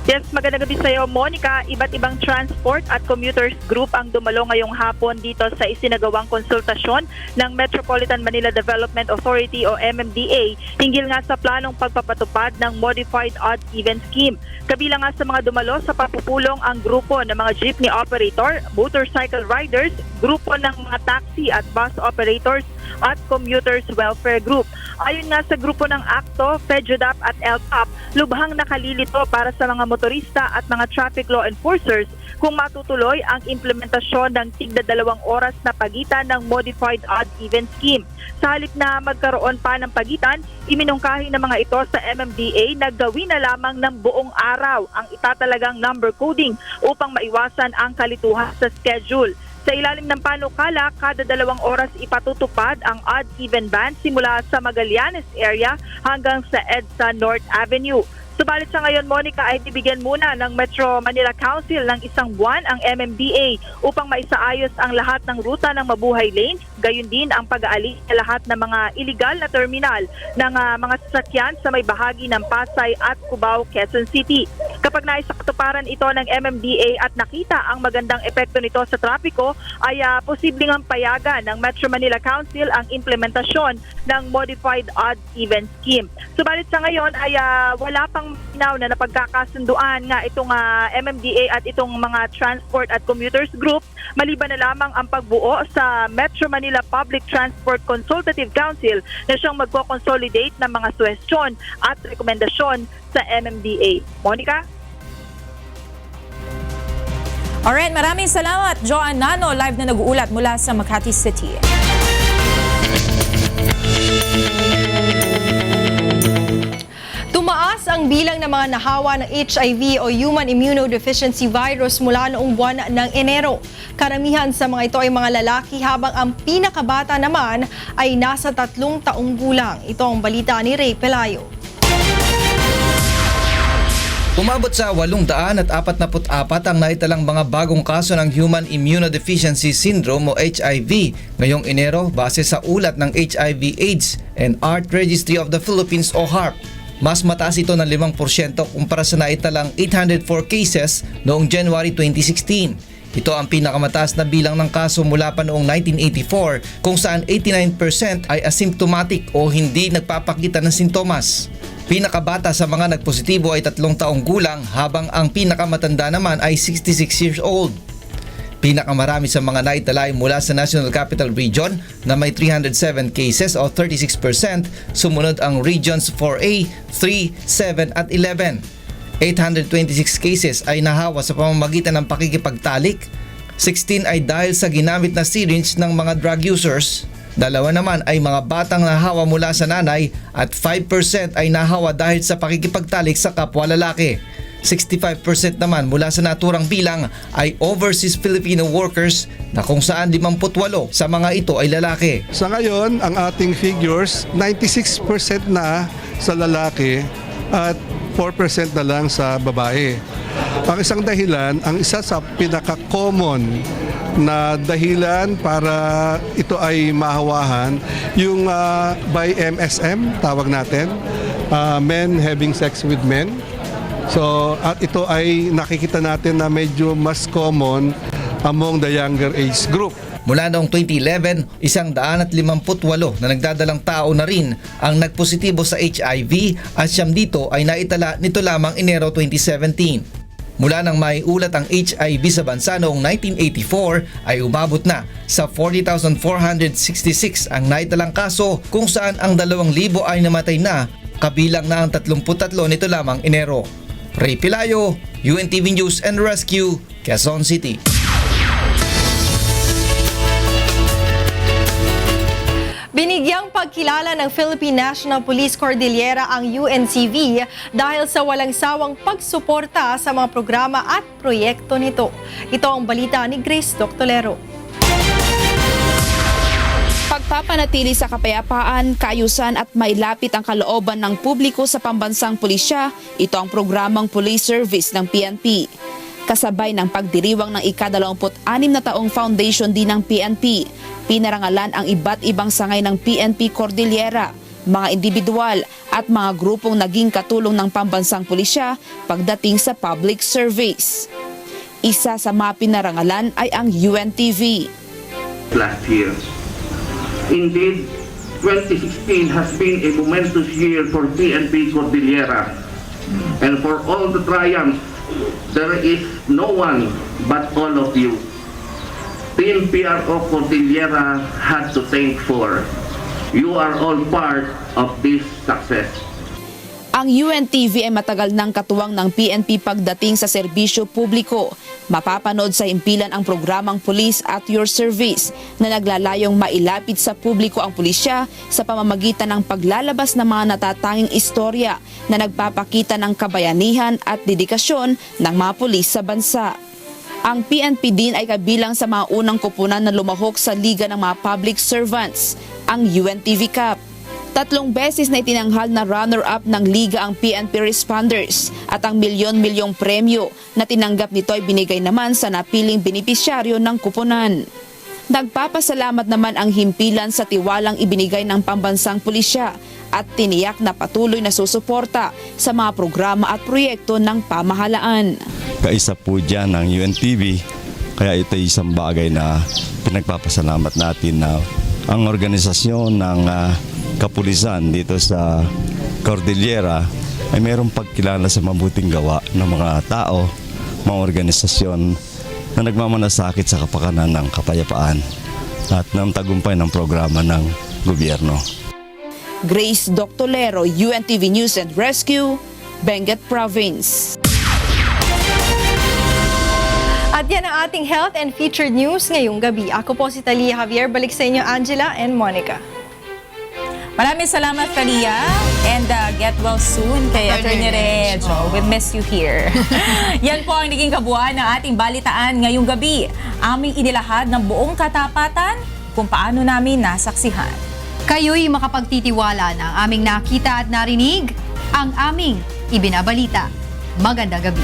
Yes, magandang gabi sa iyo, Monica. Iba't ibang transport at commuters group ang dumalo ngayong hapon dito sa isinagawang konsultasyon ng Metropolitan Manila Development Authority o MMDA hinggil nga sa planong pagpapatupad ng Modified Odd-Even Scheme. Kabilang nga sa mga dumalo sa pagpupulong ang grupo ng mga jeepney operator, motorcycle riders, grupo ng mga taxi at bus operators at commuters welfare group. Ayon nga sa grupo ng ACTO, FEDJUDAP at LTAP, lubhang nakalilito para sa mga motorista at mga traffic law enforcers kung matutuloy ang implementasyon ng tigda 2 oras na pagitan ng Modified Odd-Even Scheme. Sa halip na magkaroon pa ng pagitan, iminungkahi ng mga ito sa MMDA na gawin na lamang ng buong araw ang itatalagang number coding upang maiwasan ang kalituhan sa schedule. Sa ilalim ng panukala, kada 2 oras ipatutupad ang odd-even ban simula sa Magallanes area hanggang sa EDSA North Avenue. Subalit sa ngayon, Monica, ay bibigyan muna ng Metro Manila Council ng 1 buwan ang MMDA upang maisaayos ang lahat ng ruta ng Mabuhay Lane, gayon din ang pag-aalis sa lahat ng mga illegal na terminal ng mga sasakyan sa may bahagi ng Pasay at Cubao, Quezon City. Kapag naisakatuparan ito ng MMDA at nakita ang magandang epekto nito sa trapiko, ay posibleng ang payagan ng Metro Manila Council ang implementasyon ng Modified Odd-Even Scheme. Subalit sa ngayon ay wala pang now na napagkakasunduan nga itong MMDA at itong mga transport at commuters group, maliban na lamang ang pagbuo sa Metro Manila Public Transport Consultative Council na siyang magko-consolidate ng mga suhestyon at rekomendasyon sa MMDA. Monica? Alright, maraming salamat, Joan Nano, live na nag-uulat mula sa Makati City. Tumaas ang bilang ng mga nahawa ng HIV o Human Immunodeficiency Virus mula noong buwan ng Enero. Karamihan sa mga ito ay mga lalaki habang ang pinakabata naman ay nasa 3 taong gulang. Ito ang balita ni Ray Pelayo. Umabot sa 844 ang naitalang mga bagong kaso ng Human Immunodeficiency Syndrome o HIV ngayong Enero base sa ulat ng HIV/AIDS and ART Registry of the Philippines o HARP. Mas mataas ito ng 5% kumpara sa naitalang 804 cases noong January 2016. Ito ang pinakamataas na bilang ng kaso mula pa noong 1984 kung saan 89% ay asymptomatic o hindi nagpapakita ng sintomas. Pinakabata sa mga nagpositibo ay 3 taong gulang habang ang pinakamatanda naman ay 66 years old. Pinakamarami sa mga naitalay mula sa National Capital Region na may 307 cases o 36%, sumunod ang Regions 4A, 3, 7 at 11. 826 cases ay nahawa sa pamamagitan ng pakikipagtalik, 16 ay dahil sa ginamit na syringe ng mga drug users, 2 naman ay mga batang nahawa mula sa nanay at 5% ay nahawa dahil sa pakikipagtalik sa kapwa lalaki. 65% naman mula sa naturang bilang ay overseas Filipino workers na kung saan 58 sa mga ito ay lalaki. Sa ngayon, ang ating figures, 96% na sa lalaki at 4% na lang sa babae. Ang isang dahilan, ang isa sa pinaka-common na dahilan para ito ay mahawahan, yung by MSM, tawag natin, men having sex with men. So, at ito ay nakikita natin na medyo mas common among the younger age group. Mula noong 2011, 158 na nagdadalang tao na rin ang nagpositibo sa HIV at siyam dito ay naitala nito lamang Enero 2017. Mula nang may ulat ang HIV sa bansa noong 1984 ay umabot na sa 40,466 ang naitalang kaso kung saan ang 2,000 ay namatay na, kabilang na ang 33 nito lamang Enero. Ray Pelayo, UNTV News and Rescue, Quezon City. Binigyang pagkilala ng Philippine National Police Cordillera ang UNCV dahil sa walang sawang pagsuporta sa mga programa at proyekto nito. Ito ang balita ni Grace Doctolero. Pagpapanatili sa kapayapaan, kaayusan at mailapit ang kalooban ng publiko sa pambansang pulisya, ito ang programang Police Service ng PNP. Kasabay ng pagdiriwang ng ika-26 na taong foundation din ng PNP, pinarangalan ang iba't ibang sangay ng PNP Cordillera, mga individual at mga grupong naging katulong ng pambansang pulisya pagdating sa public service. Isa sa mga pinarangalan ay ang UNTV. Last year. Indeed, 2016 has been a momentous year for PNP Cordillera. And for all the triumphs, there is no one but all of you. Team PRO Cordillera had to thank for. You are all part of this success. Ang UNTV ay matagal ng katuwang ng PNP pagdating sa serbisyo publiko. Mapapanood sa himpilan ang programang Police at Your Service na naglalayong mailapit sa publiko ang pulisya sa pamamagitan ng paglalabas ng mga natatanging istorya na nagpapakita ng kabayanihan at dedikasyon ng mga pulis sa bansa. Ang PNP din ay kabilang sa mga unang koponan na lumahok sa Liga ng mga Public Servants, ang UNTV Cup. 3 beses na itinanghal na runner-up ng Liga ang PNP Responders at ang milyon-milyong premyo na tinanggap nito ay binigay naman sa napiling benepisyaryo ng kuponan. Nagpapasalamat naman ang himpilan sa tiwalang ibinigay ng pambansang pulisya at tiniyak na patuloy na susuporta sa mga programa at proyekto ng pamahalaan. Kaisa po dyan ang UNTV, kaya ito ay isang bagay na pinagpapasalamat natin na ang organisasyon ng kapulisan dito sa Cordillera ay mayroong pagkilala sa mabuting gawa ng mga tao, mga organisasyon na nagmamalasakit sa kapakanan ng kapayapaan at ng tagumpay ng programa ng gobyerno. Grace Doctolero, UNTV News and Rescue, Benguet Province. At yan ang ating health and featured news ngayong gabi. Ako po si Talia Javier. Balik sa inyo, Angela and Monica. Maraming salamat, Talia. And get well soon kay Attorney Reg. We miss you here. Yan po ang naging kabuuan ng ating balitaan ngayong gabi. Aming inilahad ng buong katapatan kung paano namin nasaksihan. Kayo'y makapagtitiwala ng aming nakita at narinig, ang aming ibinabalita. Magandang gabi.